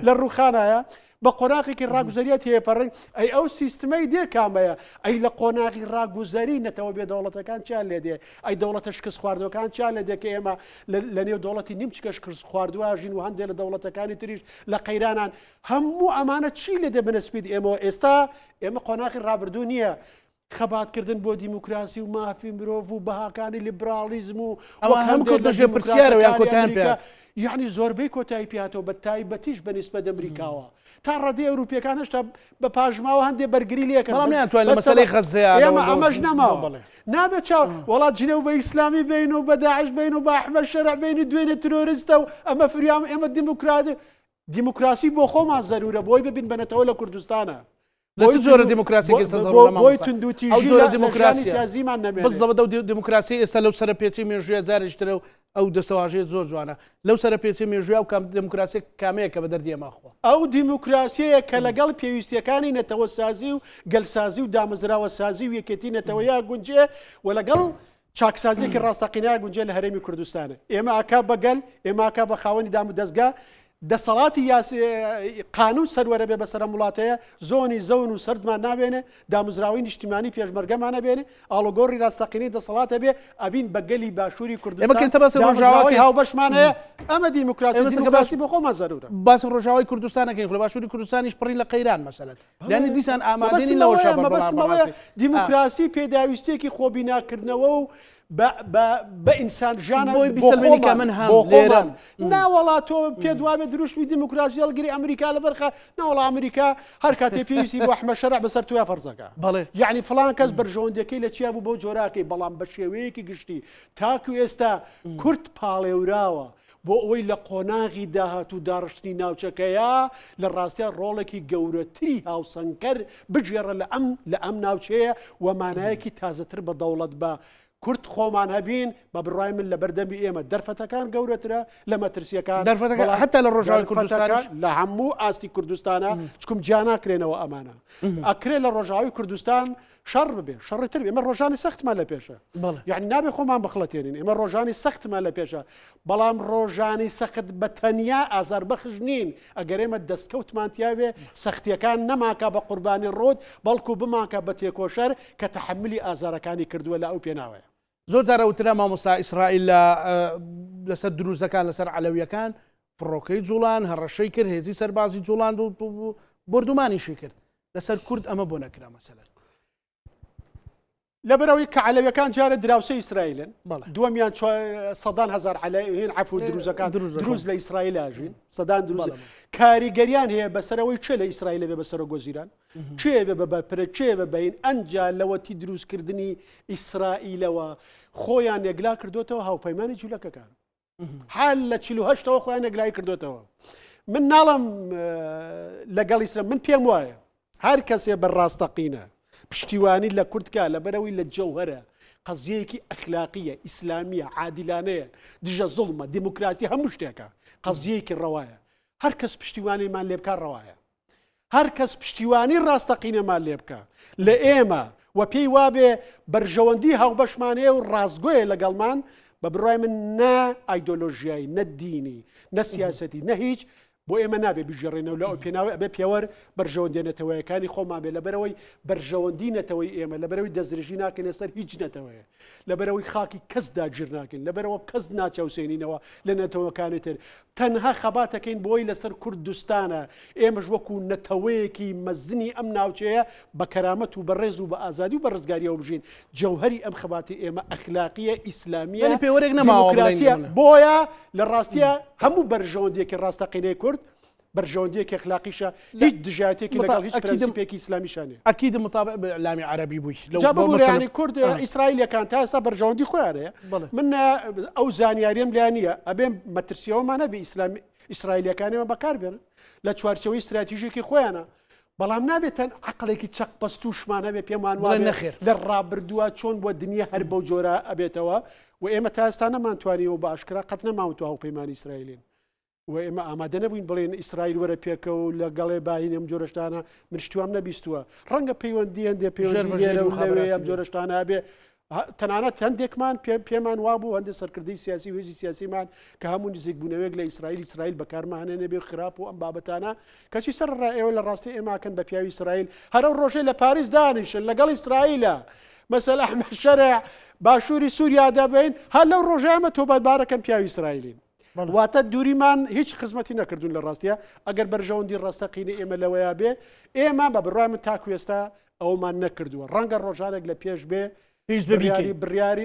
[SPEAKER 2] لە ڕووخانایە بە قۆناغێکی ڕاگوزاریەت هەیەپەڕنگ ئەی ئەو سیستمەی دێ کامەیە ئەی لە قۆناغی ڕاگوزەری نەتەوە بێ دەوڵەتەکان چیان لێ دێ ئەی دەوڵەتە شکست خواردوەکان چیان لێ دێکە ئێمە لە نێو دەوڵەتی نیمچکە شکست خواردوواژین و هەندێک لە دەوڵەتەکانی تریش لە قەیرانان هەموو ئەمانە چی لێ دێ بنسپید ئێمەوە ئێستا ئێمە قۆناغی ڕابردوو نییە خەباتکردن بۆ دیموکراسی و مافی مرۆڤ و بەهاکانی لیبرالیزم و یعنی زۆربەی کۆتایی پیاتەوە بە تایبەتیش بەنسبەت ئەمریکاوە تا ڕادی ئەوروپیەکان هێشتا بە پاژماوە هەندێک بەرگری لێکن ئێمە ئەمەش نەماوە نابێت چاو وڵات جنە و بە ئیسلامی بین و بە داعش بین و بە ئەحمەد شەرع بین و دوێنێ ترۆریستە و ئەمە فریام ئێمە دیموکراسی بۆ خۆمان زەرورە بۆی ببین بنەتەوە لە کوردستانە
[SPEAKER 1] لە چ جۆرە دیموکراسیێکی ئێستا زەڕۆ
[SPEAKER 2] بۆی توندوتیژی
[SPEAKER 1] ئەو جۆرە
[SPEAKER 2] لە
[SPEAKER 1] دیموکراسی
[SPEAKER 2] ژیانی سیاسیمان نەبێنێ.
[SPEAKER 1] بالضبط ئەو دیموکراسی ئێستا لەو سەرپێچی مێژوویە جارێکترە و ئەو دەستەواژەیە زۆر جوانە لەو سەرپێچی مێژوویە و کام دیموکراسی کامەیە کە بە دەردی ئێمەخوا
[SPEAKER 2] ئەو دیموکراسیەیە کە لەگەڵ پێویستیەکانی نەتەوە سازی و گەلسازی و دامەزراوە سازی و یەکێتی نەتەوەیە گونجێ و لەگەڵ چاکسازیەکی ڕاستەقینەیە گونجێ لە هەرێمی کوردستانە. ئێمە ئاکا بەگەل ئێمە ئاکا بە خاوەنی دام و دەستگا دەسەڵاتی قانون سەروەرە بێ بەسەر وڵاتەیە زۆنی زەون و سەردمان نابێنێ داموزراوی نیشتیمانی پێشمەرگەمان نەبێنێ ئاڵۆگۆڕی ڕاستەقینەی دەسەڵاتە بێ ئەبین بەگەلی باشووری کوردستان هاوبەشمانەیە ئەمە دیموکراسی بۆ خۆمان زەرورە.
[SPEAKER 1] باس ڕۆژاوای کوردستانەکەی لە باشووری کوردستانیش پڕی لە قەیران مەسەلەن یعنی دیسان ئامادەنی لەوە
[SPEAKER 2] دیموکراسی پێداویستێکی خۆبیناکردنەوە و بە ئینسان ژیانە
[SPEAKER 1] بیسەلمێنی من هەم لێرە
[SPEAKER 2] ناوەڵا تۆ پێ دوابێ دروشتی دیموکراسی هەڵگری ئەمریکا لە بەرخە ناوەڵا ئەمریکا هەر کاتێ پێویستی بۆ ئەحمەد شەرع بەسەر تویا فەرزەکە یعنی فڵان کەس بەرژەوەندەکەی لە چیا بوو بۆ جۆراکەی بەڵام بە شێوەیەکی گشتی تاکو ئێستا کورد پاڵێوراوە بۆ ئەوەی لە قۆناغی داهات و داڕشتنی ناوچەکەیە لە ڕاستیە ڕۆڵێکی گەورەتری هاوسەنگەر بژێڕە لە ئەم ناوچەیە وەمانایەکی تازەتر بە دەوڵەت بە کورد خۆمان هەبین بە بڕای من لە بەردەمی ئێمە دەرفەتەکان گەورەترە لە مەترسیەکان
[SPEAKER 1] حتا لە ڕۆژاوی کوردستان
[SPEAKER 2] لە هەموو ئاستی کوردستانە چکم جیاناکرێنەوە ئەمانە ئەکرێ لە ڕۆژاوی کوردستان شەڕ ببێ شەڕتر ئێمە ڕۆژانی سەختمان لە پێشە یعنی نابێ خۆمان بخڵەتێنین ئێمە ڕۆژانی سەختمان لە پێشە بەڵام ڕۆژانی سەخت بە تەنیا ئازار بەخش نین ئەگەر ئێمە دەستکەوتمانتیاوێ سەختیەکان نەماکە بە قوربانی ڕۆد بەڵکو بماکە بە تێکۆشەر کە تەحملی ئازارەکانی کردووە لە ئەو پێناوەیە.
[SPEAKER 1] زۆر جارە وترا مامۆستا ئیسرائیل لەسەر دروستەکان لەسەر عەلەویەکان فڕۆکەی جوڵان هەڕەشەی کرد هێزی سەربازی جوڵان و بردومانیشی کرد لەسەر کورد ئەمە بۆ نەکرا مەسەلەن
[SPEAKER 2] لەبەرەوەی کە عەلەویەکان جارە دراوسە ئیسرائیلن دووەمیان سەدان هزار عەلەوی عەفو دروزەکان دروست لە ئیسرائیل ئاژین سەدان دروست کاریگەریان هەیە بەسەرەوەی چێ لە ئیسرائیل بێ بەسەرە گۆزیران چێوێ بە بەپرە چێوە بەین ئەنجا لەوەتی دروستکردنی ئیسرائیلەوە خۆیان نێگلا کردوتەوە هاوپەیمانی جوولەکەکان حال لە 48ەوە خۆیان نێگلای کردوتەوە. من ناڵم لەگەڵ ئیسرائیل من پێم وایە هەر کەسێ بەڕاستەقینە پشتیوانی لە کوردکە لەبەرەوەی لە جەوهرە قەزیەیەکی ئەخلاقیە ئیسلامیە عادیلانەیە دژە زوڵمە دیموکراسی هەموو شتێکە قەزیەیەکی ڕەوایە هەر کەس پشتیوانیمان لێ بکە ڕەوایە هەر کەس پشتیوانی ڕاستەقینەمان لێ بکە لە ئێمە و پێی وابێ بەرژەوەندی هاوبەشمانەیە و ڕاستگۆیە لەگەڵمان بە بڕای من نە ئایدۆلۆژیایی نە دینی نە سیاسەتی نە هیچ بۆ ئێمە نابێ بژێڕێنەوە لە ئەو پێناوی ئەبێ پێوەەر بەرژەوەندێنێتەوەیەکانی خۆمان بێ لەبەرەوەی بەرژەوەندی نەتەوەی ئێمە لەبەرەوەی دەستدرێژی ناکەنێ سەر هیچ نەتەوەیە لەبەرەوەی خاکی کەسدا گیر ناکەین لەبەرەوە کەس ناچەوسێنینەوە لە نەتەوەکانی تر تەنها خەباتەکەین بۆی لەسەر کوردستانە ئێمەش وەکو نەتەوەیەکی مەزنی ئەم ناوچەیە بە کەرامەت و بەڕێز و بە ئازادی و بە ڕزگاریەوە بژین جەوهری ئەم خەباتی ئێمە ئەخلاقیە ئیسلامیە دیموکراسیە بۆیە لە ڕاستیە هەموو بەرژەوەندێکی ڕاستەقینەی کورد بەرژەوەندیەکی اخلاقیشە هیچ دژایەتێکی لەگەڵ هیچ پرەنسیپێکی ئیسلامیشانێ
[SPEAKER 1] ئەکید مطابق بە ئیعلامی عەرەبی بووی
[SPEAKER 2] لەبورانی کورد ئیسرائیلەکان تا ئێستا بەرژەوەندی خۆیانەیە من ئەو زانیاریم لیان نییە ئەبێم مەترسیەوەمانە بە ئیسرائیلەکانیمە بەکار بێنن لە چوارچەوەی استراتیژیەکی خۆیانە بەڵام نابێتەن عقلێکی چەق پەستوشمانە بێ پێمان وایە لە ڕابردووە چۆن بۆ دنیا هەر بەو جۆرە ئەبێتەوە و ئێمە تا ئێستا نەمانتوانیەوە بە ئاشکرا قەت نەماوەتەوە هاوپەیمانی ئیسرائیلین و ئێمە ئامادە نەبووین بڵێن ئیسرائیل وەرە پێکە و لەگەڵێ باین ئەم جۆرەشتانە من شتوام نەبیستووە ڕەنگە پەیوەندی هەندێ پەیوەندی لێرە و لەوێ ئەم جۆرەشتانە بێ تەنانەت هەندێکمان پێمان وابوو هەندێک سەرکردەی سیاسی وێزی سیاسیمان کە هەموو نزیکبوونەوەیەک لە ئیسرائیل بەکارمانە نەبێ خراپ و ئەم بابەتانە کەچی سەر ڕائێوە لە ڕاستی ئێماکەن بە پیاوی ئیسرائیل هەرە ڕۆژەی لە پاریس دانیشن لەگەڵ ئیسرائیلە مەسەل ئەحمەد شەرع باشووری سووریا دەبین هەر لەو ڕۆژەیەمە تۆبەتبارەکەن پیاوی ئیسرائیلین واتە دووریمان هیچ خزمەتی نەکردوون لە ڕاستیە ئەگەر بەرژەوەندی ڕاستەقینە ئێمە لەوەیە بێ ئێمە بە بڕای من تاکو ئێستا ئەومان نەکردووە ڕەنگە ڕۆژانێک لە پێش بێ بڕیاری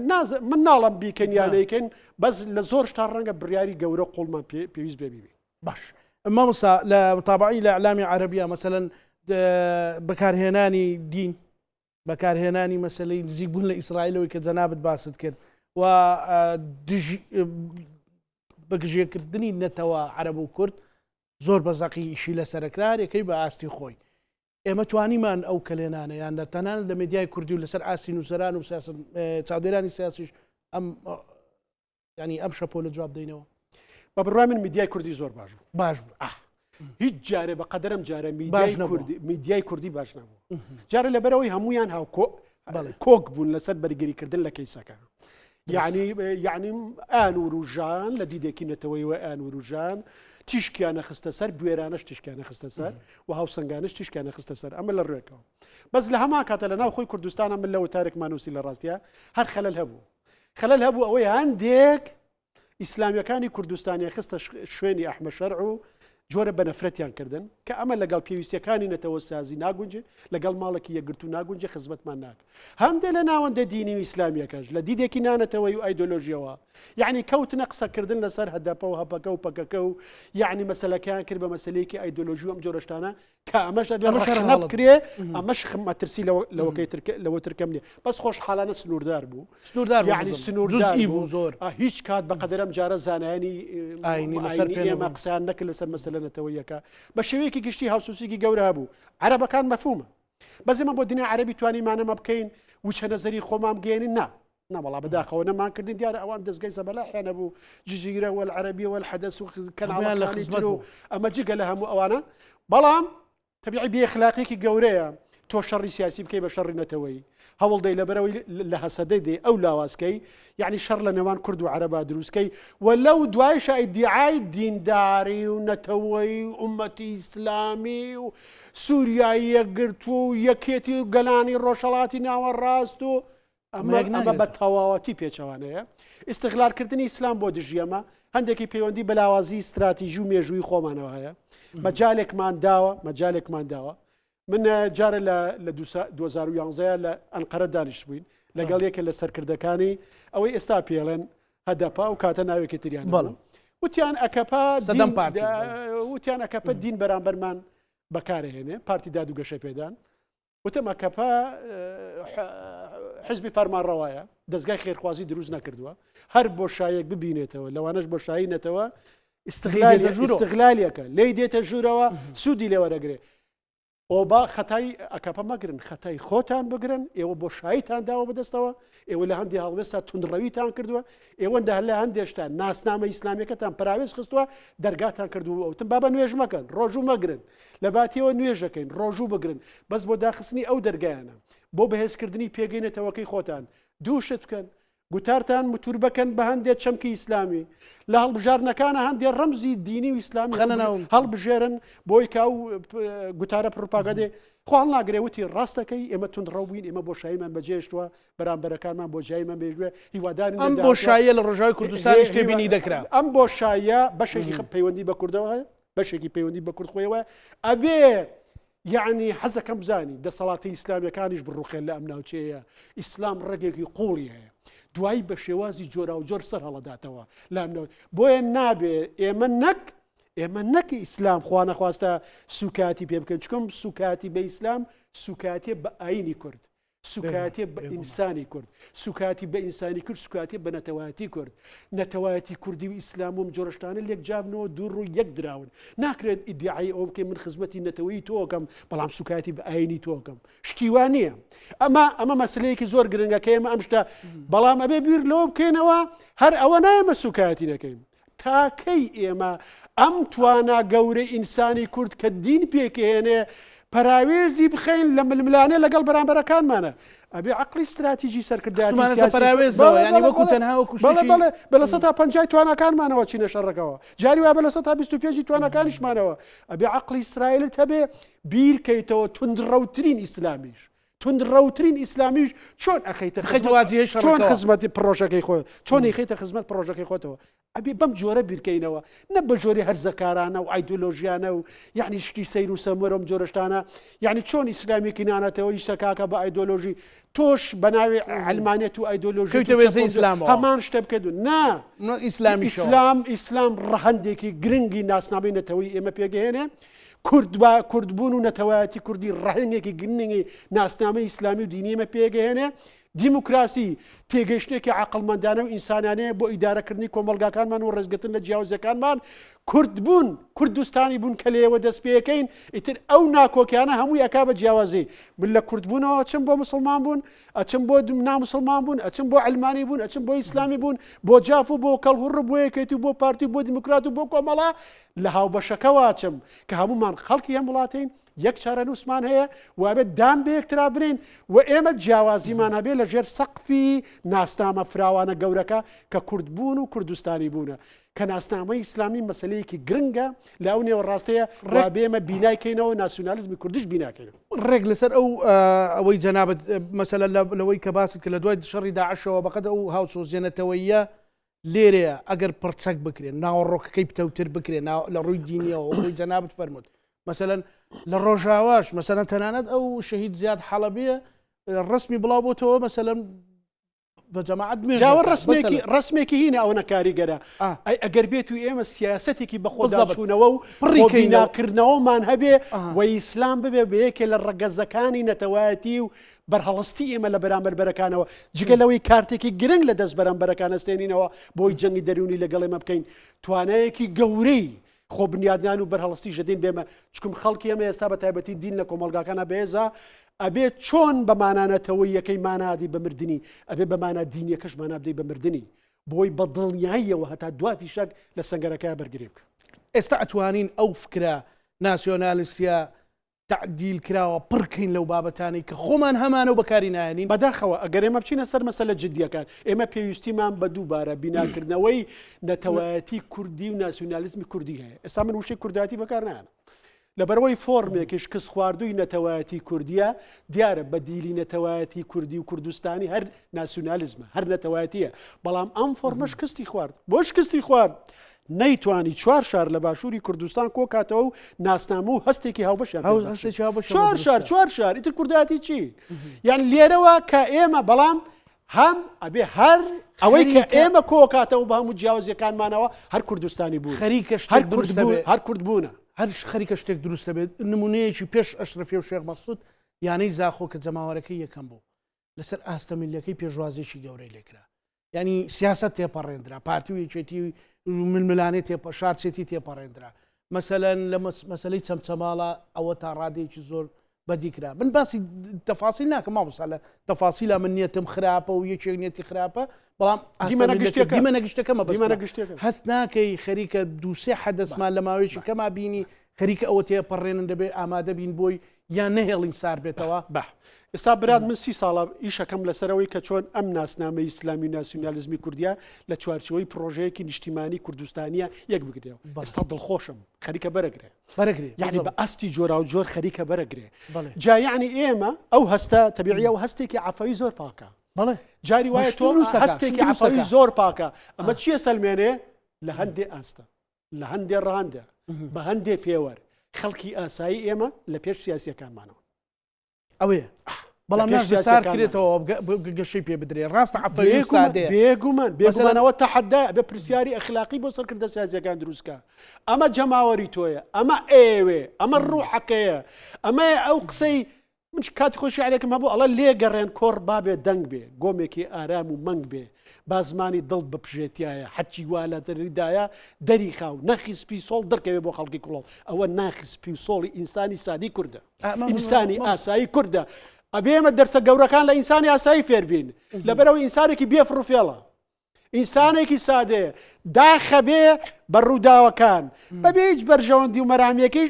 [SPEAKER 2] من ناڵم بیکەنیانەیەکەین بەس لە زۆر شتا ڕەنگە بڕیاری گەورە قوڵمان پێویست بێبی
[SPEAKER 1] باش مامۆستا لە متابعی لە ئیعلامی عەرەبیە مەسەلەن بەکارهێنانی دین بەکارهێنانی مەسەلەی نزیکبوون لە ئیسرائیلەوەی کە جەنابەت باست کرد و بەگژێکردنی نەتەوە عەرەب و کورد زۆر بەزەقی ئیشی لە سەرکرارێکەکەی بە ئاستی خۆی ئێمە توانیمان ئەو کلێنانە یان تەنانەت لە مێدیای کوردی و لەسەر ئاسی نووسەران و چاودێرانی سیاسیش ینی ئەم شەپۆ لە جواب دەینەوە.
[SPEAKER 2] بە بڕای من میدیای کوردی زۆر باش بوو. هیچ جارێ بە قەدەرم جارە میدیای کوردی باش نەبوو. جارە لەبەرەوەی هەمویان کۆک بوون لەسەر بەرگریکردن لە کەیسەکە. یعنی ئان و ڕوژان لە دیدێکی نەتەوەیەوە ئان و ڕوژان تیشکیانە خستە سەر بوێرانش تیشکیانە خستە سەر و هاوسەنگانش تیشکیانە خستە سەر ئەمە لە ڕێکەوە. بەس لە هەمان کاتە لە ناو خۆی کوردستانە من لەوە تارێکمان نووسی لە ڕاستیە هەر خەلەل هەبوو ئەوەی هەندێک ئیسلامیەکانی کوردستانی خستە شوێنی ئەحمە شەرع و جۆرە بە نەفرەتیان کردن کە ئەمە لەگەڵ پێویستیەکانی نەتەوە سازی ناگونجێ لەگەڵ ماڵێکی یەکگرتو ناگونجێ خزمەتمان ناک. هەندێک لە ناوەندە دینی و ئیسلامیەکەش لە دیدێکی نانەتەوەی و ئایدۆلۆژیەوە یعنی کەوتنە قسەکردن لەسەر هەدەپە و هەپەکە و پەکەکە و یعنی مەسەلەکەیان کرد بە مەسلەیەکی ئایدۆلۆژی و ئەم جۆرەشتانە کە ئەمەش ڕەخنە بکرێ ئەمەش مەترسی لەوە ترکەم نیە بەس خۆشحاڵانە سنووردار بوو یعنی سنووردار بوو زۆر هیچ کات بە قەدەرەم جارە زانایانی ئێمە قسەیان نەکرد لەسەر مەسەلە نەتەوەیەکە بە شێوەیەکی گشتی هاوسوسێکی گەورە هەبوو. عەرەبەکان مەفهومە بەس ئێمە بۆ دنیا عەرەبی توانیمانەمە بکەین وچە نەزەری خۆمان بگەێنین ناوەڵا بەداخەوە نەمان کردین دیارە ئەوان دەستگای زەبەلاحیانە بوو جزیرە وەالعەرەبیە وەالحەدەث و کەناڵەکانی تر و ئەمە جگە لە هەموو ئەوانە بەڵام تەبیعی بێئەخلاقێکی گەورەیە تۆ شەڕی سیاسی بکەی بە شەڕی نەتەوەی هەوڵ دەی لەبەرەوەی لە هەسەدەی دێ ئەو لاوازکەی یعنی شەڕ لە نێوان کورد و عەرەبا دروستکەی و لەو دوایشە ئیدعای دینداری و نەتەوەی و ئومەتی ئیسلامی و سووریایی یەکگرتو و یەکێتی و گەلانی ڕۆژهەڵاتی ناوەڕاست و ئەمە بە تەواوەتی پێچەوانەیە ئیستیغلالکردنی ئیسلام بۆ دژی ئەمە هەندێکی پەیوەندی بەلاوازی استراتیژی و مێژووی خۆمانەوە هەیە مەجالێکمان داوە من جارە لە 2011 لە ئەنقەرە دانیشت بووین لەگەڵ یەکە لە سەرکردەکانی ئەوەی ئێستا پێڵێن هەدەپا و کاتە ناوێکی تریان وتیان ئەکەپە دین بەرامبەرمان بەکارهێنێ پارتی دادوگەشە پێدان وتم ئەکەپە حزبی فەرمانڕەوایە دەستگای خێرخوازی دروست نەکردووە هەر بۆ شایەک ببینێتەوە لەوانەش بۆ شایی نێتەوە ئیستیغلالیەکە لی دێتە ژوورەوە سوودی لێوەرەگرێ ئۆبا خەتای ئەکەپە مەگرن خەتای خۆتان بگرن ئێوە بۆ شاییتان داوە بەدەستەوە ئێوە لە هەندی هەڵوێستا توندڕەویتان کردووە ئێوەندە هەر لە هەندێشتا ناسنامە ئیسلامیەکەتان پراوێز خستووە دەرگاتان کردووە ئەوتم بابە نوێژ مەکەن ڕۆژوو مەگرن لە باتیەوە نوێژەکەین ڕۆژوو بگرن بەس بۆ داخستنی ئەو دەرگایانە بۆ بەهێزکردنی پێگەینێتەوەکەی خۆتان دووشت بکەن گوتارتان متور بکەن بە هەندێک چەمکی ئیسلامی لە هەڵبژارنەکانە هەندێک ڕەمزی دینی و ئیسلامی هەڵبژێرن بۆی کا و گوتارە پروپاگەندێ خۆڵ ناگرێوتی ڕاستەکەی ئێمە توندڕەو بووین ئێمە بۆشاییمان بەجێشتووە بەرامبەرەکانمان بۆ جایمان بێژوێ هیوادارین
[SPEAKER 1] ئەم بۆشاییە لە ڕۆژاوی کوردستانی شتێبینی دەکرا
[SPEAKER 2] ئەم بۆشاییە بەشێکی پەیوەندی بە کوردەوە هەیە بەشێکی پەیوەندی بە کوردخۆیەوە ئەبێ یعنی حەزەکەم بزانی دەسەڵاتی ئیسلامیەکانیش بڕوخێن لە ئەم ناوچەیە ئیسلام ڕێگێکی قوڵی هەیە دوایی بە شێوازی جۆرا و جۆر سەر هەڵەداتەوە لامنەوە بۆیە نابێ ئێمە نەک ئیسلام خوا نەخواستە سوکاتی پێ بکەن چکەم سوکاتی بە ئیسلام سوکاتێ بە ئاینی کورد سوکاتێ بە ئینسانی کورد سوکاتی بە ئینسانی کرد سوکاتێ بە نەتەوایەتی کورد نەتەوایەتی کوردی و ئیسلام و جۆرەشتانە لێک جابنەوە دوو ڕوو یەک دراون ناکرێت ئیدعای ئەو بکەین من خزمەتی نەتەوەیی تۆکەم بەڵام سوکاتی بە ئاینی تۆکەم شتیوان نییە ئەمە مەسلەیەکی زۆر گرنگەکە ئێمە ئەم شتە بەڵام ئەبێ بیر لەوە بکەینەوە هەر ئەوە نایمە سوکاتی نەکەین تاکەی ئێمە ئەم توانە گەورەی ئینسانی کورد کە دین پێکهێنێ پەراوێزی بخەین لە ململانێ لەگەڵ بەرامبەرەکانمانە ئەبێ عەقلی استراتیژی سەرکردایەتی بەلە 150 توانەکانمانەوە چینە شەڕەکەەوە جاری وای بەلە 125 توانەکانیشمانەوە ئەبێ عەقلی ئیسرائیلت هەبێ بیرکەیتەوە توندڕەوترین ئیسلامیش توندڕەوترین ئیسلامیش چۆن ئەخەیتە چۆن خزمەتی پرۆژەکەی خۆ چۆنی خەیتە خزمەت پرۆژەکەی خۆتەوە ئەبێ بەم جۆرە بیرکەینەوە نە بە جۆری هەرزەکارانە و ئایدۆلۆژیانە و یعنی شتی سەیر و سەمەرۆم جۆرەشتانە یعنی چۆن ئیسلامیەکی نانەتەوە ئیشتەکاکە بە ئایدۆلۆژی تۆش بە ناوی علمانێت و ئایدۆلۆژی هەمان شتە بکەدون ئیسلام ڕەهەندێکی گرنگی ناسنامەی نەتەوەی ئێمە پێگەهێنێ کوردبوون و نەتەوایەتی کوردی ڕەهێنێکی گرنگی ناسنامەی ئیسلامی و دینی ئێمە پێگەهێنێ دیموکراسی تێگەیشتێکی عقڵمەندانە و ئینسانانەیە بۆ ئیدارەکردنی کۆمەلگاکانمان و ڕێزگەتن لە جیاوازەکانمان کورد بوون کوردستانی بوون کە لێوە دەست پێەکەین ئیتر ئەو ناکۆکیانە هەمووی ئەکا بە جیاوازی من لە کوردبوونەوە ئەچم بۆ مسلمان بوون ئەچم بۆ نامسلمان بوون ئەچم بۆ علمانی بوون ئەچم بۆ ئیسلامی بوون بۆ جاف و بۆ کەڵهوڕ بۆ یەکێتی و بۆ پارتی بۆ دیموکرات و بۆ کۆمەڵا لە هاوبەشەکەەوە ئاچم کە هەمومان خەڵکی هەم وڵاتین یەک چارە نووسمان هەیە وابێت دان بە یەکترا برین و ئێمە جیاوازیمان هەبێ لە ژێر سەقفی ناسنامە فراوانە گەورەکە کە کوردبوون و کوردستانی بوونە کە ناسنامەی ئیسلامی مەسلەیەکی گرنگە لە ئەو نێوە ڕاستەیە ڕابێمە بینایکەینەوە ناسیۆنالیزمی کوردیش بیناکەینەوە
[SPEAKER 1] ڕێک لەسەر ئەوەی جەنابەت مەسەلە لەوەی کە باست کە لە دوای شەڕی داعشەوە بەقەت ئەو هاوسۆزیێنەتەوەیە لێرەیە ئەگەر پرچەک بکرێن ناوەڕۆکەکەی پتەوتر بکرێن لە ڕووی دینیەوە ئەوەی جەنابەت فەرمووت مثلا لە ڕۆژاواش مثلا تەنانەت ئەو شەهید زیاد حەڵەبیە ڕسمی بڵاو بۆتەوە مثلا بە جەماعەت
[SPEAKER 2] جاوە ڕسمێکی هینە ئەوە کاریگەرە ئەگەر بێت و ئێمە سیاسەتێکی بەخۆداچوونەوە و ڕێکیناکردنەوەمان هەبێ و ئیسلام ببێ بە یەکێ لە ڕەگەزەکانی نەتەوایەتی و بەرهەڵستی ئێمە لە بەرامبەرەکانەوە جگە لەوەی کارتێکی گرنگ لە دەست بەرامبەرەکان ئەستێنینەوە بۆی جەنگی دەرونی لەگەڵ ئێمە بکەین توانایەکی گەورەی خۆ بنیادنان و بەرهەڵستی ژەدین بێمە چکم خەڵکی ئێمە ئێستا بە تایبەتی دین لە کۆمەلگاکانە بێزە ئەبێت چۆن بەمانانەتەوەی یەکەی مانادی بەمردنی ئەبێ بەمانە دینیەکەش مانابدەی بەمردنی بۆی بە دڵنیاییەوە هەتا دوافی شەک لە سەنگەرەکە بەرگری بکە
[SPEAKER 1] ئێستا ئەتوانین ئەو فکرە ناسیۆنالیستە تعدیل کراوە پڕکەین لەو بابەتانی کە خۆمان هەمانە و بەکاری نایەنین
[SPEAKER 2] بەداخەوە ئەگەر ئێمە بچینە سەر مەسەلە جددیەکان ئێمە پێویستیمان بە دووبارە بیناکردنەوەی نەتەوایەتی کوردی و ناسیۆنالیزمی کوردی هەیە ئێستا من وشەی کورداتی بەکار نایەنە لەبەرەوەی فۆرمێکیش کەس خواردووی نەتەوایەتی کوردیە دیارە بەدیلی نەتەوایەتی کوردی و کوردستانی هەر ناسیۆنالیزمە هەر نەتەوایەتیە بەڵام ئەم فۆرمەش کستی خوارد بۆش کستی خوارد نەیتوانی 4 شار لە باشووری کوردستان کۆکاتەوە و ناسنامە و هەستێکی هاوبەشیان 4 شار ئیتر کورداتی چی یان لێرەوە کە ئێمە بەڵام هەم ئەبێ هەر ئەوەی کە ئێمە کۆکاتەوە بە هەموو جیاوازیەکانمانەوە هەر کوردستانی بوو هەر کورد بوونە
[SPEAKER 1] هەر خەریکە شتێک دروستە بێت نمونەیەکی پێش ئەشرەفی و شێخ مەسعود یانەی زاخۆ کە جەماوەرەکەی یەکەم بوو لەسەر ئاستە میلیەکەی پێشوازێکی گەورەی لێکرا ینی سیاست تێپەڕێنرا پارتی و یەکێتی ململانێ شارچێتی تێپەڕێنرا مەسەلەن لە مەسەلەی چەمچەماڵە ئەوە تا ڕادێکی زۆر بەدیکرا من باسی تەفاسیل ناکەم مامۆستا تەفاسیلە من نیەتم خراپە و یەکێک نیەتی خراپە بەڵام دیمە نەگشتەکەمە هەست ناکەی خەریکە دووسێ حەدەسمان لە ماوەیەکی کەما بینی خەریکە ئەوە تێپەڕێنن دەبێت ئامادە بین بۆی یان نەهێڵین سار بێتەوە
[SPEAKER 2] بە ئێستا برات من 30 ساڵە ئیشەکەم لەسەرەوەی کە چۆن ئەم ناسنامە ئیسلامی ناسیۆنالیزمی کوردیا لە چوارچەوەی پرۆژەیەکی نیشتیمانی کوردستانیە یەک بگرێەوە ئێستا دڵخۆشم خەریکە بەرەگرێ یعنی بە ئەستی جۆرا و جۆر خەریکە بەرەگرێ جا یعنی ئێمە ئەو هەستە تەبیعیە و هەستێکی عەفەوی زۆر پاکە جاری وایە تۆ هەستێکی عەفەوی زۆر پاکە ئەمە چییە سەلمێنێ لە هەندێ ئاستە لە هەندێ ڕاندە بە هەندێ پێوەەر خەڵکی ئاسایی ئێمە لە پێش سیاسیەکانمانەوە
[SPEAKER 1] ئەوەیە بەڵام ناشارکرێتەوە گەشەی پێ بدرێ ڕاستە عەفەوی سادەیە
[SPEAKER 2] بێگومانەوە تەحەدا بە پرسیاری ئەخلاقی بۆ سەرکردە سیاسیەکان دروستکە ئەمە جەماوەری تۆیە ئەمە ئێوێ ئەمە ڕوحەکەیە ئەمە ئەو قسەی من کاتی خۆشی عەلێکم هەبوو ئەڵە لێگەڕێن کۆڕ بابێ دەنگ بێ گۆمێکی ئارام و مەنگ بێ با زمانی دڵ بپژێتیایە حەچی والاتەریدایە دەری خاو نەخی سپی سۆڵ دەرکەوێ بۆ خەڵکی کوڵڵ ئەوە ناخی سپی و سۆڵی ئینسانی سادی کووردە ئینسانی ئاسایی کووردە ئەبێ ئێمە دەرسە گەورەکان لە ئینسانی ئاسایی فێربین لەبەرەوەی ئینسانێکی بێفڕوفێڵە ئینسانێکی سادەیە داخەبێ بە ڕووداوەکان بەبێ هیچ بەرژەوەندی و مەرامیەکەی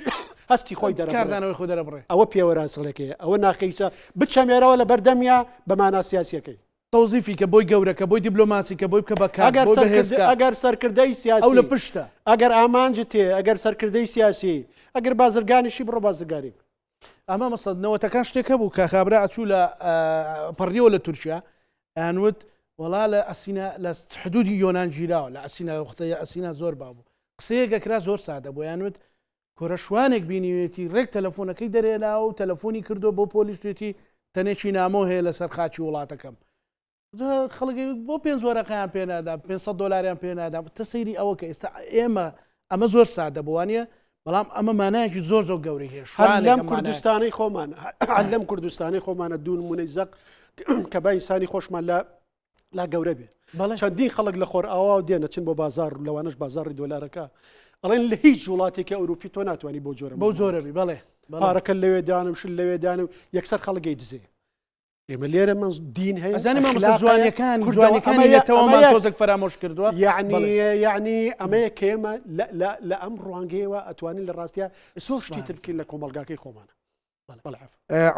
[SPEAKER 2] هەستی خۆی
[SPEAKER 1] دەرەکاردانەوەی خۆ دەرەبڕێ
[SPEAKER 2] ئەوە پێوەراسڵەکەی ئەوە ناخیچە بچەمێرەوە لە بەردەمیا بەمانا سیاسیەکەی
[SPEAKER 1] تەوزیفی کە بۆی گەورەکە بۆی دیبلۆماسی کە بۆی بکە بەکار
[SPEAKER 2] ئەگەر سەرکردەی سیاسی
[SPEAKER 1] ئەو لە پشتە
[SPEAKER 2] ئەگەر ئامانجت تێ ئەگەر سەرکردەی سیاسی ئەگەر بازرگانیشی بڕۆ بازرگانی
[SPEAKER 1] ئەمە مەسەدنەوەتەکان شتێکە بوو کە خابرا ئەچوو لە پەڕیەوە لە تورکیا ئەنوت وەڵا لە ئەسینە لە حدودی یۆنان گیراوە لە ئەسینە وەختەیە ئەسینە زۆر بابوو قسەیەکەکرا زۆر سادە بۆ یانوت کۆرەشوانێک بینیوێتی ڕێک تەلەفۆنەکەی دەرێنا و تەلەفۆنی کردو بۆ پۆلیسێتی تەنێکی نامۆ هەیە لەسەر خاچی وڵاتەکەم خەڵکی بۆ 5 وەرەقەیان پێ نادا 500 دلار پێ نادا تەسەیری ئەوە کە ئێستا ئەمە زۆر سادە بوانە بەڵام ئەمە مانایکی زۆر گەوری هەیە
[SPEAKER 2] لەم کوردستانی خۆمان لەم کوردستانی خۆمانە دوو نمونەی زەق کە با ئینسانی خۆشمان لا گەورە بێ چەندین خەڵک لە خۆر ئاوا و دێنە چن بۆ بازار لەوانش بازاری دۆلارەکە ئەڵێن لە هیچ وڵاتێکی ئەوروپی تۆ ناتوانانی بۆ جۆرەبی
[SPEAKER 1] بەڵێ
[SPEAKER 2] پارەکە لەوێدان و شل لەوێدان و یەکسەر خەڵگەی دزێ ئێمە لێرە من دین هەیە
[SPEAKER 1] زانانی مامۆستا جوانەکانی لێتەوەمان تۆزێک فرامۆش کردووە
[SPEAKER 2] یعنی ئەمەیە کە ئێمە لە ئەم ڕوانگەیەوە ئەتوانین لە ڕاستیە زۆر شتی تر بکەین لە کۆمەلگاکەی خۆمانە.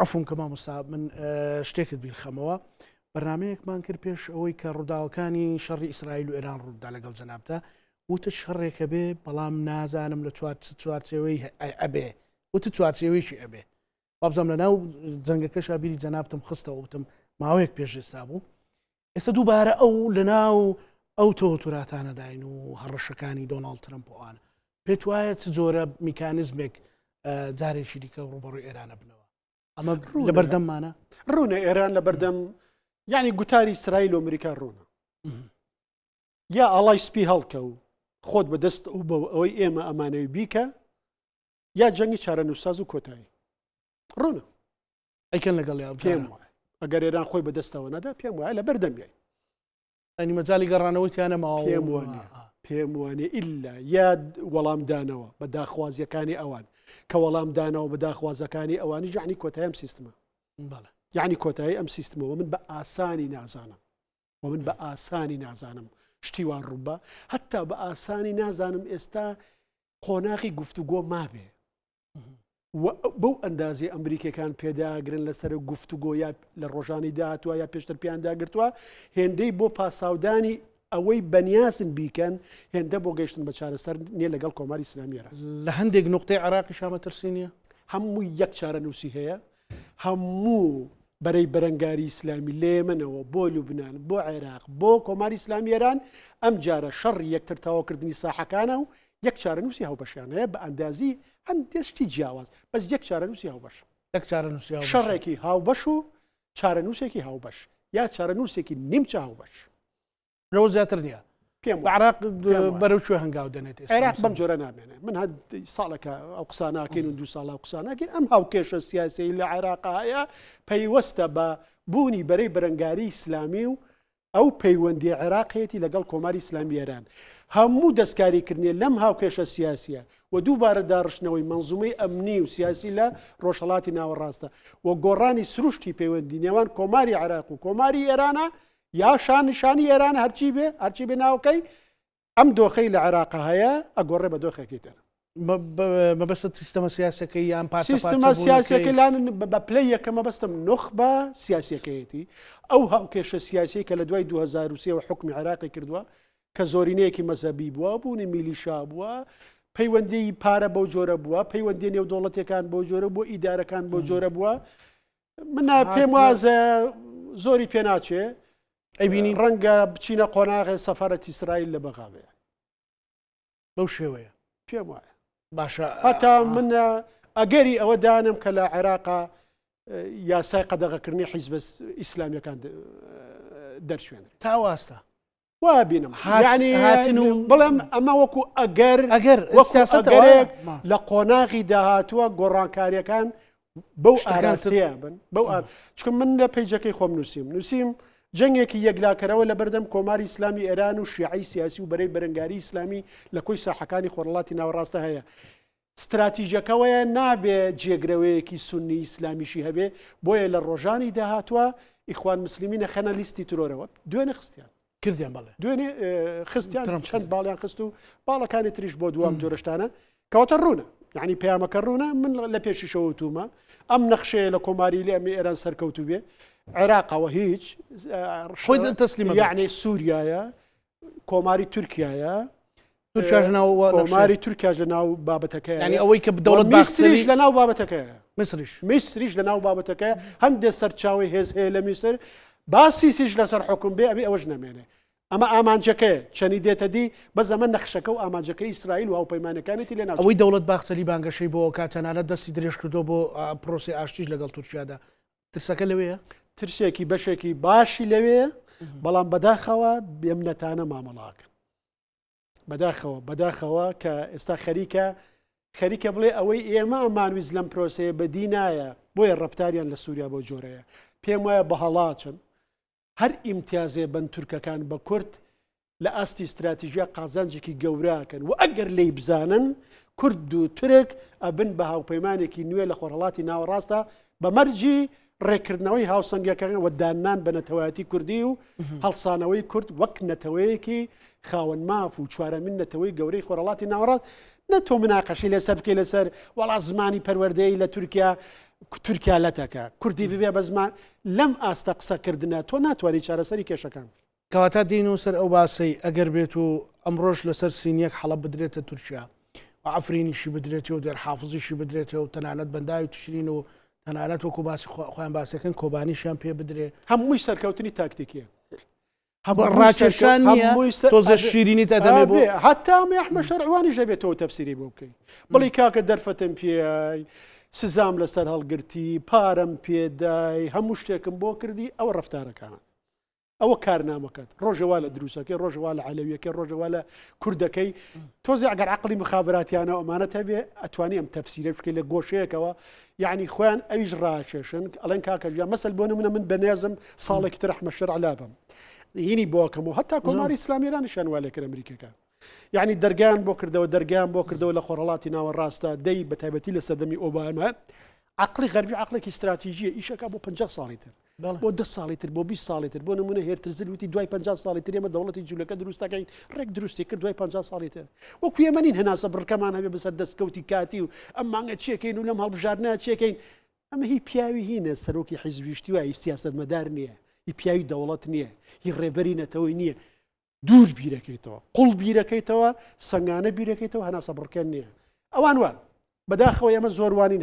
[SPEAKER 1] عەفوم کە مامۆستا من شتێکت بیرخەمەوە بەرنامەیەکمان کرد پێش ئەوەی کە ڕووداوەکانی شەڕی ئیسرائیل و ئێران ڕوودا لەگەڵ جەنابتە وتە شەڕێکە بێ بەڵام نازانم لە چوارچێوەی ئەبێ وتە چوارچێوەیشی ئەبێ بابزەم لەناو جەنگەکەشا بیری جەنابتم خستەوە وتم ماوەیەک پێش ئێستا بوو ئێستا دووبارە ئەو لەناو ئەو تۆتوراتانەداین و هەڕەشەکانی دۆناڵد ترەمپ وانە پێت وایە چ جۆرە میکانیزمێک جارێکی دیکە ڕوبەڕووی ئێرانە بنەوە ئەمە لە بەردەممانە
[SPEAKER 2] ڕوونە ئێران لە بەردەم یعنی گوتاری ئیسرائیل و ئەمریکا ڕوونە یا ئاڵای سپی هەڵکە و خۆت بەدەست ئەو بە ئەوەی ئێمە ئەمانەوی بیکە یا جەنگی چارەنووساز و کۆتایی ڕوونە
[SPEAKER 1] ئەیکەن لەگەڵ
[SPEAKER 2] پێم ئەگەر ئێران خۆی بەدەستەوە نەدا پێم وایە لە بەردەمیای
[SPEAKER 1] ئەنی مەجای گەڕانەوەی تیانە
[SPEAKER 2] ماوە پێم وانێ ئللا یاد وەڵامدانەوە بە داخوازیەکانی ئەوان کە وەڵامدانەوە بە داخوازەکانی ئەوانی ژعنی کۆتایی ئەم سیستمە یعنی کۆتایی ئەم سیستمەوە من بە ئاسانی نازانم و من بە ئاسانی نازانم شتیوان ڕووبە هەتا بە ئاسانی نازانم ئێستا قۆناغی گفتوگۆ مابێ بەو ئەندازی ئەمریکەکان پێداگرن لەسەر گفتوگۆ یا لە ڕۆژانی داهاتوە یا پێشتر پیانداگرتووە هێندەی بۆ پاساودانی ئەوەی بەنیاسن بیکەن هێندە بۆ گەیشتن بە چارەسەر نییە لەگەڵ کۆماری ئیسلامیێرە
[SPEAKER 1] لە هەندێک نقطەی عراقی شامەترسی نیە
[SPEAKER 2] هەموو یەک چارەنووسی هەیە هەموو بەرەی بەرەنگاری ئیسلامی لێمنەوە بۆ لوبنان بۆ عێراق بۆ کۆماری ئیسلامی ئێران ئەم جارە شەڕی یەکتر تەواوکردنی ساحەکانە و یەک چارەنووسی هاوبەشیان هەیە بە ئەندازی هەندێشتی جیاواز بەس یەک چارەنووسی هاوبەش شەڕێکی هاوبەش و چارەنووسێکی هاوبەش یا چارەنووسێکی نیمچە هاوبەش
[SPEAKER 1] لەوە زیاتر نییە پێم عراق بەرەو شوێ هەنگاو دەنێت
[SPEAKER 2] عێراق بەم جۆرە نامێنێ من هەر ساڵێکە ئەو قساناکەین و 2 ساڵ قساناکەین ئەم هاوکێشە سیاسی لە عێراق هەیە پەیوەستە بە بوونی بەرەی بەرەنگاری ئیسلامی و ئەو پەیوەندی عێراقێتی لەگەڵ کۆماری ئیسلامی ئێران هەموو دەستکاریکردنی لەم هاوکێشە سیاسیە و دووبارە داڕشتنەوەی منزومەی ئەمنی و سیاسی لە ڕۆژهەڵاتی ناوەڕاستە و گۆڕانی سروشتی پەیوەندی نێوان کۆماری عێراق و کۆماری ئێرانە یا شانشانی ئێران هەرچی بێ ناوکەی ئەم دۆخەی لە عێراق هەیە ئەگۆڕێ بە دۆخێکی تر
[SPEAKER 1] مەبەستە سیستەمە سیاسەکەی یان
[SPEAKER 2] سیستەمە سیاسەکە لاان بە پلەی یەکە مەبەستم نخبە سیاسەکەیەتی ئەو هاوکێشە سیاسی کە لە دوای 2023 حکمی عێراقی کردووە کە زۆرینەیەکی مەزەبی بووە بوونی میلیشا بووە پەیوەندی پارە بەو جۆرە بووە پەیوەندی نێو دەوڵەتەکان بۆ جۆرە بۆ ئیدارەکان بۆ جۆرە بووە منە پێم وازە زۆری پێ ناچێ
[SPEAKER 1] ئەیبینی
[SPEAKER 2] ڕەنگە بچینە قۆناغی سەفارەتی ئیسرائیل لە بەغاوێ
[SPEAKER 1] بەو شێوەیە
[SPEAKER 2] پێم وایە
[SPEAKER 1] باشە
[SPEAKER 2] هەتا منە ئەگەری ئەوە دانم کە لە عێراقا یاسای قەدەغەکردنی حیزب ئیسلامیەکان دەرچوێنێت
[SPEAKER 1] تا واستە
[SPEAKER 2] وابینم بڵێم ئەمە وەکو ئەگەر لە قۆناغی داهاتووە گۆڕانکاریەکان بەو ئاراستەیە بن بەو چکە من لە پەیجەکەی خۆم نووسیم جەنگێکی یەکلاکەرەوە لە بەردەم کۆماری ئیسلامی ئێران و شیعی سیاسی و بەرەی بەرەنگاری ئیسلامی لە کۆی ساحەکانی خۆرڵاتی ناوەڕاستە هەیە استراتیژەکەوەیە نابێ جێگرەوەیەکی سنی ئیسلامیشی هەبێ بۆیە لە ڕۆژانی داهاتوە ئیخوان مسلمینە خەنە لیستی ترۆرەوە دوێنێ خستیان
[SPEAKER 1] کردیان بەڵێ
[SPEAKER 2] دوێنێ خستیان چەند باڵیان خست و باڵەکانی تریش بۆ دوام جۆرەشتانە کەواتە ڕوونە یعنی پەیامەکە ڕوونە من لە پێشیشەوە تومە ئەم نەخشەیە لە کۆماری لێ ئەمە ئێران سەرکەوتو بێ عێراقەوە هیچ یعنی سووریایە کۆماری تورکایە کۆماری تورکیاژە ناو بابەتەکەی
[SPEAKER 1] ینی ئەوەی کە بدەوڵەت
[SPEAKER 2] میسریش لە ناو بابەتەکەیە
[SPEAKER 1] میسریش
[SPEAKER 2] لە ناو بابەتەکەیە هەندێک سەرچاوی هێز هەیە لە میسر باسیسیش لەسەر حکوم بێ ئەبێ ئەوەش نامێنێ ئەمە ئامانجەکەیە چەنی دێتە دی بە زەمە نەخشەکە و ئامانجەکەی ئیسرائیل و هاوپەیمانەکانێتی لێ ناو
[SPEAKER 1] ئەوەی دەوڵەت باخچەلی بانگەشەی بۆ کاتەنانە دەستی درێژ کردو بۆ پرۆسی ئاشتیش لەگەڵ تورکیادا ترسەکە لەوەیە
[SPEAKER 2] ترسێکی بەشێکی باشی لەوەیە بەڵام بەداخەوە بێمنەتانە مامەڵاکن بەداخەوە کە ئێستا خەریکە بڵێ ئەوەی ئێمە ئەمانویست لەم پرۆسەیە بەدی نایە بۆیە ڕەفتاریان لە سووریا بۆ جۆرەیە پێم وایە بە هەڵاچن هەر ئیمتیازێ بن تورکەکان بە کورد لە ئاستی استراتیژیا قازانجێکی گەوراکەن و ئەگەر لی بزانن کورد و تورک ئەبن بە هاوپەیمانێکی نوێ لە خۆرهڵاتی ناوەڕاستە بە مەرجی ڕێکردنەوەی هاوسەنگەکان و دانان بە نەتەوایەتی کوردی و هەڵسانەوەی کورد وەک نەتەوەیەکی خاوەن ماف و چوارەمین نەتەوەی گەورەی خۆرهڵاتی ناوەڕاست نەتۆ مناقەشی لەسەر بکەی لەسەر وەڵا زمانی پەروەردەی لە تورکیا لەتەکە کوردی ببێ بە زمان لەم ئاستە قسەکردنە تۆ ناتوانانی چارەسەری کێشەکان
[SPEAKER 1] کەواتە دین و سەر ئەو باسی ئەگەر بێت و ئەمڕۆژ لەسەر سینیەک حەڵە بدرێتە تورکیا و عفرینیشی بدرێتەوە و دەرحافزیشی بدرێتەوە و تەنانەت بەنداوی تشرین و تەنانەت وەکو باسی خۆیان باسەکەن کۆبانیشیان پێ بدرێ
[SPEAKER 2] هەمووی سەرکەوتنی تاکتیکیە
[SPEAKER 1] ڕاکێشان نییە تۆزە شیرینی دەمێ بۆ
[SPEAKER 2] هەتا ئەحمە شەرعوانی ژەبێتەوە تەفسیری بۆ بکەی بڵی کاکە دەرفەتم پێی سزام لەسەر هەڵگرتی پارەم پێدای هەموو شتێکم بۆ کردی ئەوە ڕفتارەکانە ئەوە کارنامەکەت ڕۆژەوا لە دروستەکەی ڕۆژەوا لە عەلەویەکەی ڕۆژەوا لە کوردەکەی تۆزی ئەگەر عەقڵی مخابراتیانە ئەمانەت هەبێ ئەتوانی ئەم تەفسیرە بکەی لە گۆشەیەکەوە یعنی خۆیان ئەویش ڕاکێشن ئەڵێن کاکە ژیان مەسەل بۆ نمونە من بەنێزم ساڵێکی تر ئەحمە شەرع بم هینی بۆکەمەوە هەتا کۆماری ئیسلامیێرانیشان وا لێکرد ئەمریکەکان یعنی دەرگیان بۆ کردەوە لە خۆرهڵاتی ناوەڕاستە دەی بە تایبەتی لە سەردەمی ئۆبامە عقلی غەربی عقلێکی استراتیژیە ئیشەکە بۆ 50 ساڵی تر بۆ 10 ساڵی تر بۆ 20 ساڵی تر بۆ نمونە هێرترزل وتی دوای 50 ساڵی تر ئێمە دەوڵەتی جوولەکە دروستەکەین ڕێک دروستی کرد دوای 50 ساڵی تر وەکو ئێمەنین هەناسە بڕکەمان هەبێ بەسەر دەستکەوتی کاتی و ئەم مانگە چێکەین و لەم هەڵبژاردنە چێکەین ئەمە هی پیاوی هینە سەرۆکی حیزبیشتی وای سیاسەتمەدار نییە هی پیاوی دەوڵەت نییە هی ڕێبەری نەتەوەی نییە دوور بیرەکەیتەوە قوڵ بیرەکەیتەوە سنگانە بیرەکەیتەوە هەناسە بڕکەن نییە ئەوان وان بەداخەوە ئێمە زۆروانین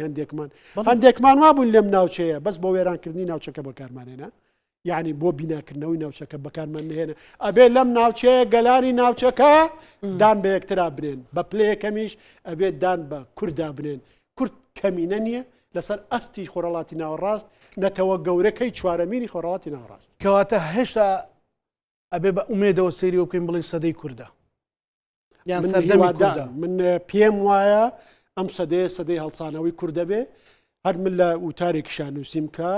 [SPEAKER 2] هەندێکمان وابوون لەم ناوچەیە بەس بۆ وێرانکردنی ناوچەکە بەکارمانێنە یعنی بۆ بیناکردنەوەی ناوچەکە بەکارمان نهێنە ئەبێ لەم ناوچەیە گەلانی ناوچەکە دان بە یەکترا بنێن بە پلەیەکەمیش ئەبێت دان بە کووردا بنێن کورد کەمینە نییە لەسەر ئەستی خۆرهڵاتی ناوەڕاست نەتەوە گەورەکەی چوارەمینی خۆرهڵاتی ناوەڕاست
[SPEAKER 1] کەواتە هێشتا ئەبێ بە ئومێدەوە سەیری و بکەین بڵین سەدەی کووردە یان سەردەمی کووردە
[SPEAKER 2] من پێم وایە ئەم سەدەی هەڵسانەوەی کووردە بێ هەر من لە وتارێکیشان نووسیم کە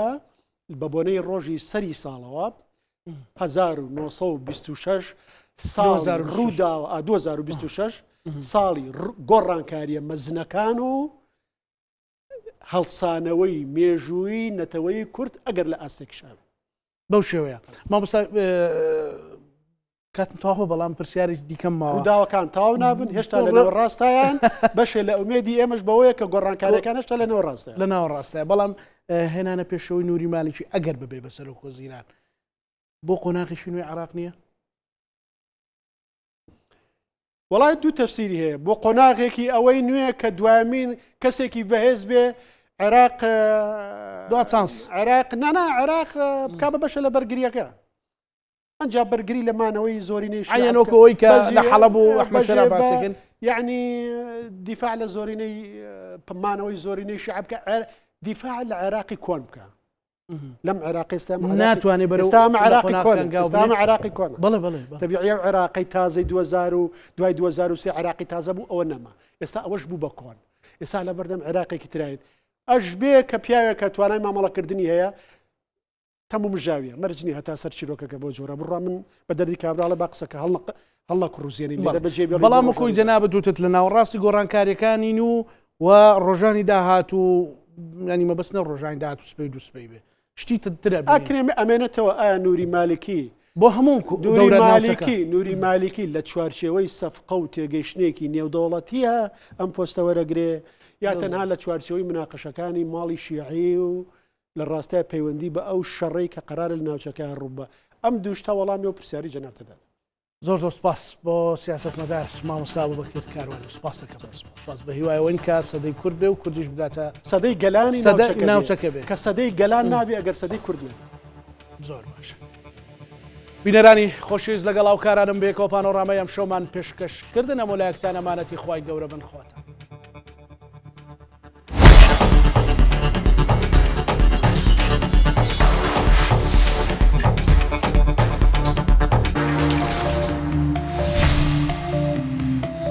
[SPEAKER 2] بە بۆنەی ڕۆژی سەری ساڵەوە 1926 ساڵ ڕوودا 2026 ساڵی گۆڕانکاریە مەزنەکان و هەڵسانەوەی مێژووی نەتەوەی کورد ئەگەر لە ئاستێکشاوێ
[SPEAKER 1] بەو شێوەیە مامۆستا کاتم تاوە بەڵام پرسیاری دیکەم ماوە
[SPEAKER 2] ڕووداوەکان تاو نابن هێشتا لەنەوە ڕاستایان بەشێ لە ئومێدی ئێمەش بەوەیە کە گۆڕانکاریەکان هێشتا لەنەوە ڕاستە
[SPEAKER 1] لە ناوە ڕاستە بەڵام هێنانە پێشەوەی نووری مالیکی ئەگەر ببێ بەسەر و کۆزیران بۆ قۆناغیشی نوێی عراق نییە
[SPEAKER 2] وڵای دوو تەفسیری هەیە بۆ قۆناغێکی ئەوەی نوێ کە دوامین کەسێکی بەهێز بێ عێراق نانا عێراق بک بە بەشە لە بەرگریەکە ئەجا بەرگری لەمانەوەی زۆرینەی
[SPEAKER 1] عەنۆکەوەی کە لە حەڵەب و ئەحمەد شەرا باسەکەن
[SPEAKER 2] یعنی دیفاع لە زۆرینەی پمانەوەی زۆرینەی شعب بکە دیفاع لە عێراقی کۆن بکە لەم عێراقی
[SPEAKER 1] ناتوانێ
[SPEAKER 2] ئێستامە عێراقی کۆن عێراقی کۆن
[SPEAKER 1] بڵێ
[SPEAKER 2] تەبیعیە عێراقی تازەی 2000 و دوای 2023 عێراقی تازە بوو ئەوە نەما ئێستا ئەوەش بوو بە کۆن ئێستا لە بەردەم عێراقێکی تراین ئەش بێ کە پیاوێکە توانای مامەڵەکردنی هەیە تەموو مژاویە مەرجنی هەتا سەر چیرۆکەکە بۆ جۆرە بڕا من بە دەردی کابراڵە با قسەکە هەڵە کوڕوزیێنی
[SPEAKER 1] بەڵام وەکۆی جەنابە دوتت لە ناوەڕاستی گۆڕانکاریەکانین و ڕۆژانی داهات و ینی مەبەستنە ڕۆژانی داهات و سبەی دو سبەی بێ شتی ترە
[SPEAKER 2] ئاکرێمە ئەمێنێتەوە ئایا نووری مالکی
[SPEAKER 1] بۆ هەموو
[SPEAKER 2] نووری مالکی لە چوارچێوەی سەفقە و تێگەیشتێکی نێودەوڵەتیە ئەم پۆستە وەرەگرێ یا تەنها لە چوارچەوەی مناقەشەکانی ماڵی شیعی و لە ڕاستای پەیوەندی بە ئەو شەڕەی کە قەرارە لە ناوچەکە ڕووبە ئەم دووشتا وەڵامی و پرسیاری جەنابتەدات
[SPEAKER 1] زۆر سپاس بۆ سیاسەتمەدار مامۆستا بەکرد کاروانی سپاس دەکەم سپاس بە هیوایەوەی کە سەدەی کورد بێ و کوردیش بگاتە
[SPEAKER 2] سەدەی گەلانی
[SPEAKER 1] ناوچەکە بێ
[SPEAKER 2] کە سەدەی گەلان نابێ ئەگەر سەدەی کورد بێ
[SPEAKER 1] زۆر باش بینەرانی خۆشویست لەگەڵ ئاو کارانم بێ کۆپانۆڕامەی ئەم شەومان پێشکەشکردن ئەم وەلایەکتان ئەمانەتی خوای گەورە بنخواتە